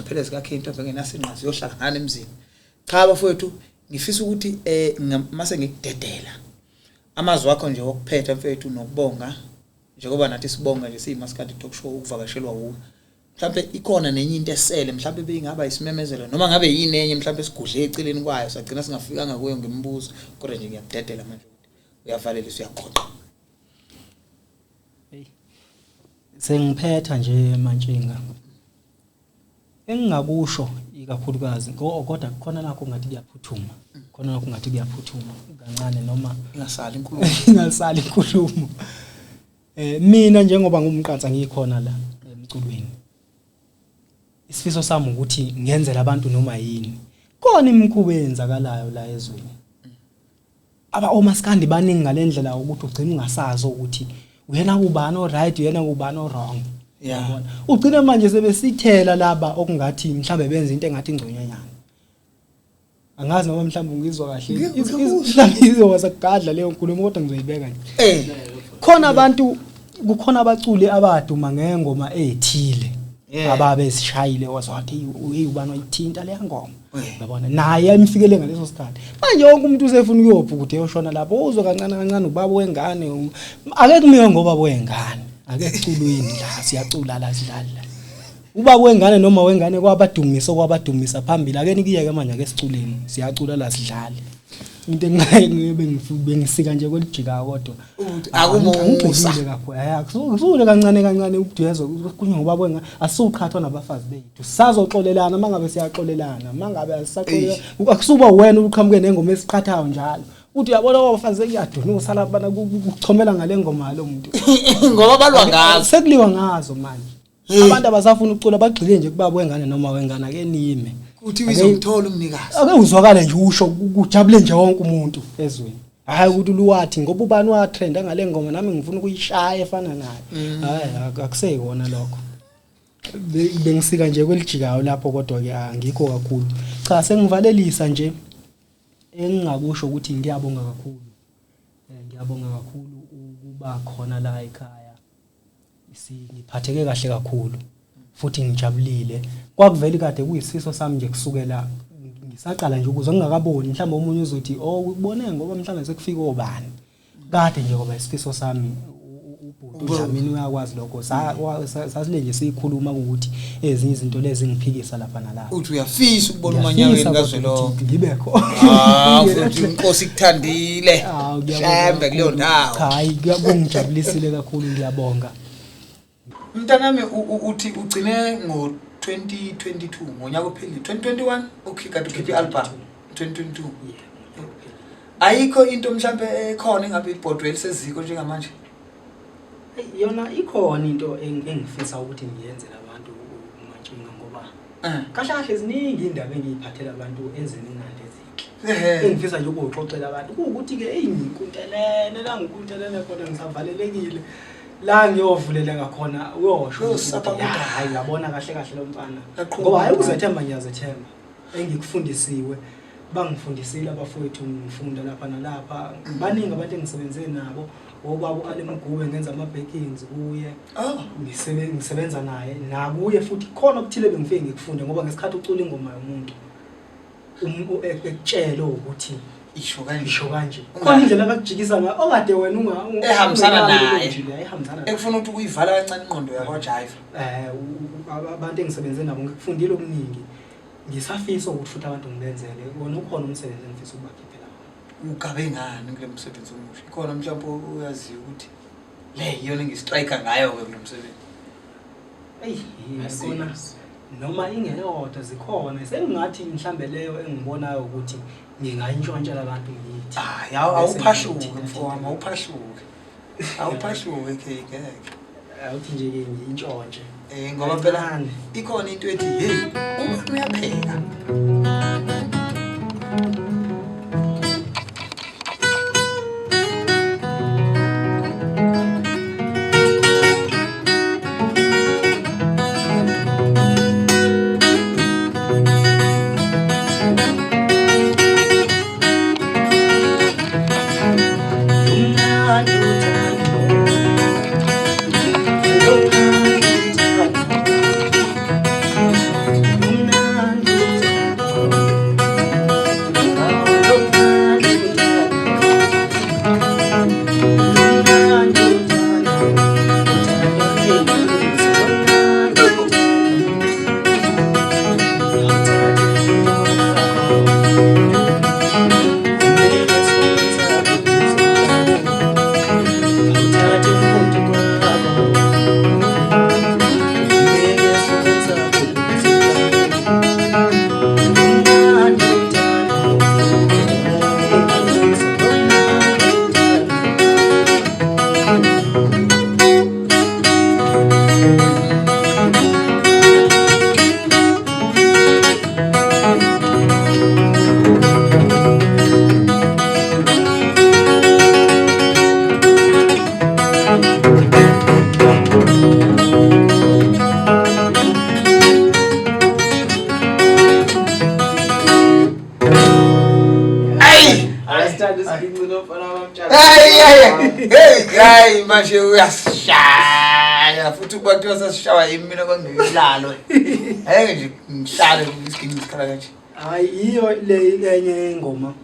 Speaker 1: Phela zikaKhinto ngenasinqazi yohlala ngane emzini. Cha bafowethu ngifisa ukuthi mase ngikudedela. Amazwi akho nje okuphetha mfethu nokubonga. Njengoba nathi sibonga nje siyiMaskandi Talk Show ukuvakashelwa wuwe. Mhlambe ikhona nenye into esele mhlambe bengaba isimemezelo noma ngabe yini enye mhlambe sigudle eceleni kwayo sagcina singafikanga kuyo ngemibuzo kodwa nje ngiyakudedela manje ukuthi uyavalela uyakhona.
Speaker 2: Sengiphetha nje mantshinga. Engingakusho ikakhulukazi kodwa khona nakho ngathi kuyaphuthuma. Khona nakho ngathi kuyaphuthuma kancane noma ingasali inkulumo. Mina njengoba ngumqansa ngikhona la emculweni. Isifiso sami ukuthi ngenzele abantu noma yini. Khona imikhuba eyenzakalayo la ezweni. Aba omaskandi baningi ngalendlela ukuthi ugcina ungasazi ukuthi uyena ubani o right uyena ubani o wrong. Yabona. Ugcina manje sebesithela laba okungathi mhlambe benza into engathi ingconyanyana. Angazi noma mhlambe ngizwa kahle. Mhlambe izokwazi ukugadla leyo nkulumo kodwa ngizoyibeka nje. Khona abantu kukhona abaculi abaduma ngengoma ezithile ababe sishayile wazathi uyibani wayithinta le ngoma yabona naye emfikele ngaleso sikhathi manje wonke umuntu usefuna ukuyobhukude yoshona lapho uzwe kancane ubaba wengane ake kumiwe ngoba wengane ake kuculweni la siyacula la sidlala ubaba wengane noma wengane kwabadumisa phambili ake nikiyeke manje ake siculeni siyacula la sidlala into bengisika nje kwelijika kodwa
Speaker 1: akumusa
Speaker 2: kusule kancane ukudwezo kunye ngoba bwenga asuqhathwa nabafazi bethu sazoxolelana mangabe siyaxolelana mangabe asisaxolelana akusuba wena uqhamuke nengoma esiqhathayo njalo uthi uyabona wafanze kuyadunusa lapha ukuchomela ngale ngoma lo muntu
Speaker 1: ngoba balwa ngazo
Speaker 2: sekuliwa ngazo manje abantu abasafuna ukucula bagxile nje kubaba wengane noma wengane ake nime
Speaker 1: uthi uyizomthola umnikazi
Speaker 2: ake uzwakala nje usho kujabule nje wonke umuntu ezweni hayi ukuthi luwathi ngoba ubani wa trend ngale ngoma nami ngifuna ukuyishaya efana naye hayi akusekona lokho bengisika nje kwelijikayo lapho kodwa ke angikho kakhulu cha sengivalelisa nje engingakusho ukuthi ngiyabonga kakhulu ukuba khona la ekhaya ngiphatheke kahle kakhulu futhi ngijabulile kwakuveli kade kuyisifiso sami nje kusukela ngisaqala nje ukuze ngingakaboni mhlawumbe umunye uzothi ubone ngoba mhlawumbe sekufika obani kade nje ngoba isifiso sami uDlamini uyakwazi lokho sasile nje sikhuluma ukuthi ezinye izinto lezi ngiphikisa lapha nalapha
Speaker 1: uthi uyafisa ukubona umanyaweni kazwelonke
Speaker 2: ngibekho
Speaker 1: futhi inkosi ikuthandile hlambe kuleyo ndawo
Speaker 2: hayi kuyakungijabulisile kakhulu ngiyabonga
Speaker 1: mntanami uthi ugcine ngo2022 ngonyaka opheli 2021 ukhika album 2022 ayikho into mhlambe ekhona engabe ibhodwe liseziko njengamanje
Speaker 2: yona ikhona into engifisa ukuthi ngiyenze labantu umantshinga ngoba kahle ziningi indaba engiyiphathela abantu eziningi ezinhle engifisa nje ukuxoxela abantu ukuthi ke eyinkuntelene la ngikuntelene kodwa ngisavalelekile la ngiyovuleleka khona uyosho hayi yabona kahle lo mfana ngoba hayi uzethemba ngiyazethemba engikufundisiwe bangifundisile abafowethu ngifunda lapha nalapha baningi abantu engisebenze nabo obaba alemgube ngenza ama-backings kuye ngisebenza naye nakuye futhi khona okuthile bengifike ngikufunda ngoba ngesikhathi ucula ingoma yomuntu ekutshelo ukuthi isho kanje khona indlela abakujikisa ngayo okade wena
Speaker 1: ehambisana naye ekufuna ukuthi uyivala kancane ingqondo yakwaJaiva
Speaker 2: abantu engisebenze nabo ngikufundile okuningi ngisafisa ukuthi futhi abantu ngibenzele wona ukhona umsebenzi engifisa ukubakhiphela
Speaker 1: ugabe ngani kule msebenzi omusha ikhona mhlawumbe uyazi ukuthi le yona ngistrike ngayo ke kule msebenzi
Speaker 2: khona noma ingeyodwa zikhona sengingathi mhlambe leyo engibonayo ukuthi ngingayintshontshela abantu ngithi
Speaker 1: awuphahluke mfowami awuphahluke ke
Speaker 2: awuthi nje ke ngiyintshontshe
Speaker 1: ngoba phela ikhona into ethi hey uma uyapheka Hey manje uyashaya futhi kuba kuthiwa sasishawa yimi mina kwangilalo ayeke nje ngihlale isigini isikhala kanje
Speaker 2: hayi iyo le enye ingoma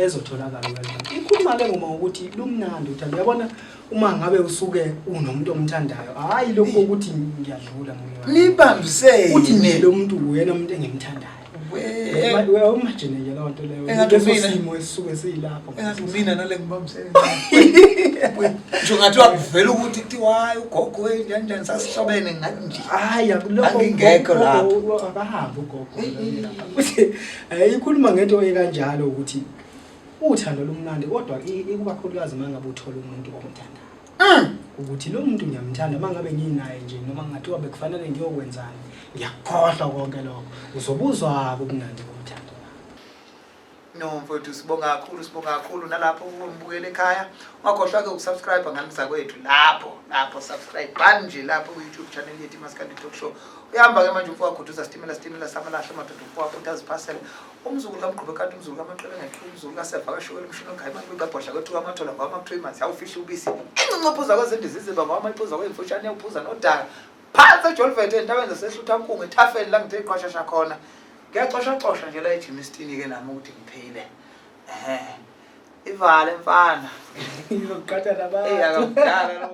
Speaker 2: ezotholakala kanjani ikhuluma le ngoma ukuthi lumnandi uthanda uyabona uma ngabe usuke unomuntu omthandayo hayi lokho ukuthi ngiyadlula
Speaker 1: nibambisene
Speaker 2: uthi lo muntu uyena umuntu engimthandayo we umajene nje lo nto leyo isimo esisuke silapho
Speaker 1: engathi mina nale ngibambisene nje ngathi wakuvela ukuthi kuthiwa hayi ugogo kanjani sasihlobene ngathi nje
Speaker 2: hayi lokho
Speaker 1: angingekho lapho
Speaker 2: akahamba ugogo uthi ikhuluma ngento ekanjalo ukuthi uthando lumnandi kodwa ikubakhulukazi mangabe uthola umuntu omthandayo ukuthi lo muntu ngiyamthanda mangabe nginaye nje noma ngathiwa bekufanele ngiyokwenzani ngiyakhohlwa konke lokho uzobuzwa ubunandi bomthando
Speaker 1: no mfowethu sibonga kakhulu nalapho umbukele ekhaya ungakhohlwa ke ukusubscribe ngamisa kwethu lapho subscribe button nje lapho ku YouTube channel yethu Maskandi Talk Show uyahamba ke manje umfowethu uza sitimela samalahle amadoda umfowethu utaziphasela umzukulu kaMqhubeka kanti umzukulu kaMaqele ngekho umzukulu kaSeva kashokela umshini ogayimani kwibabhodla kwethu kwamathola kwama-3 months awufihla ubisi incophuza kwezindiziziba ngawamaphuza kwemfushane yawuphuza nodaka phansi ejolvet endaweni zasehluthankungu ethafeni la ngithe iqwashasha khona ngiyacosha nje la ejimistini ke nami ukuthi ngiphile ivale mfana
Speaker 2: ngizokuqhatha nabantu
Speaker 1: akudala lo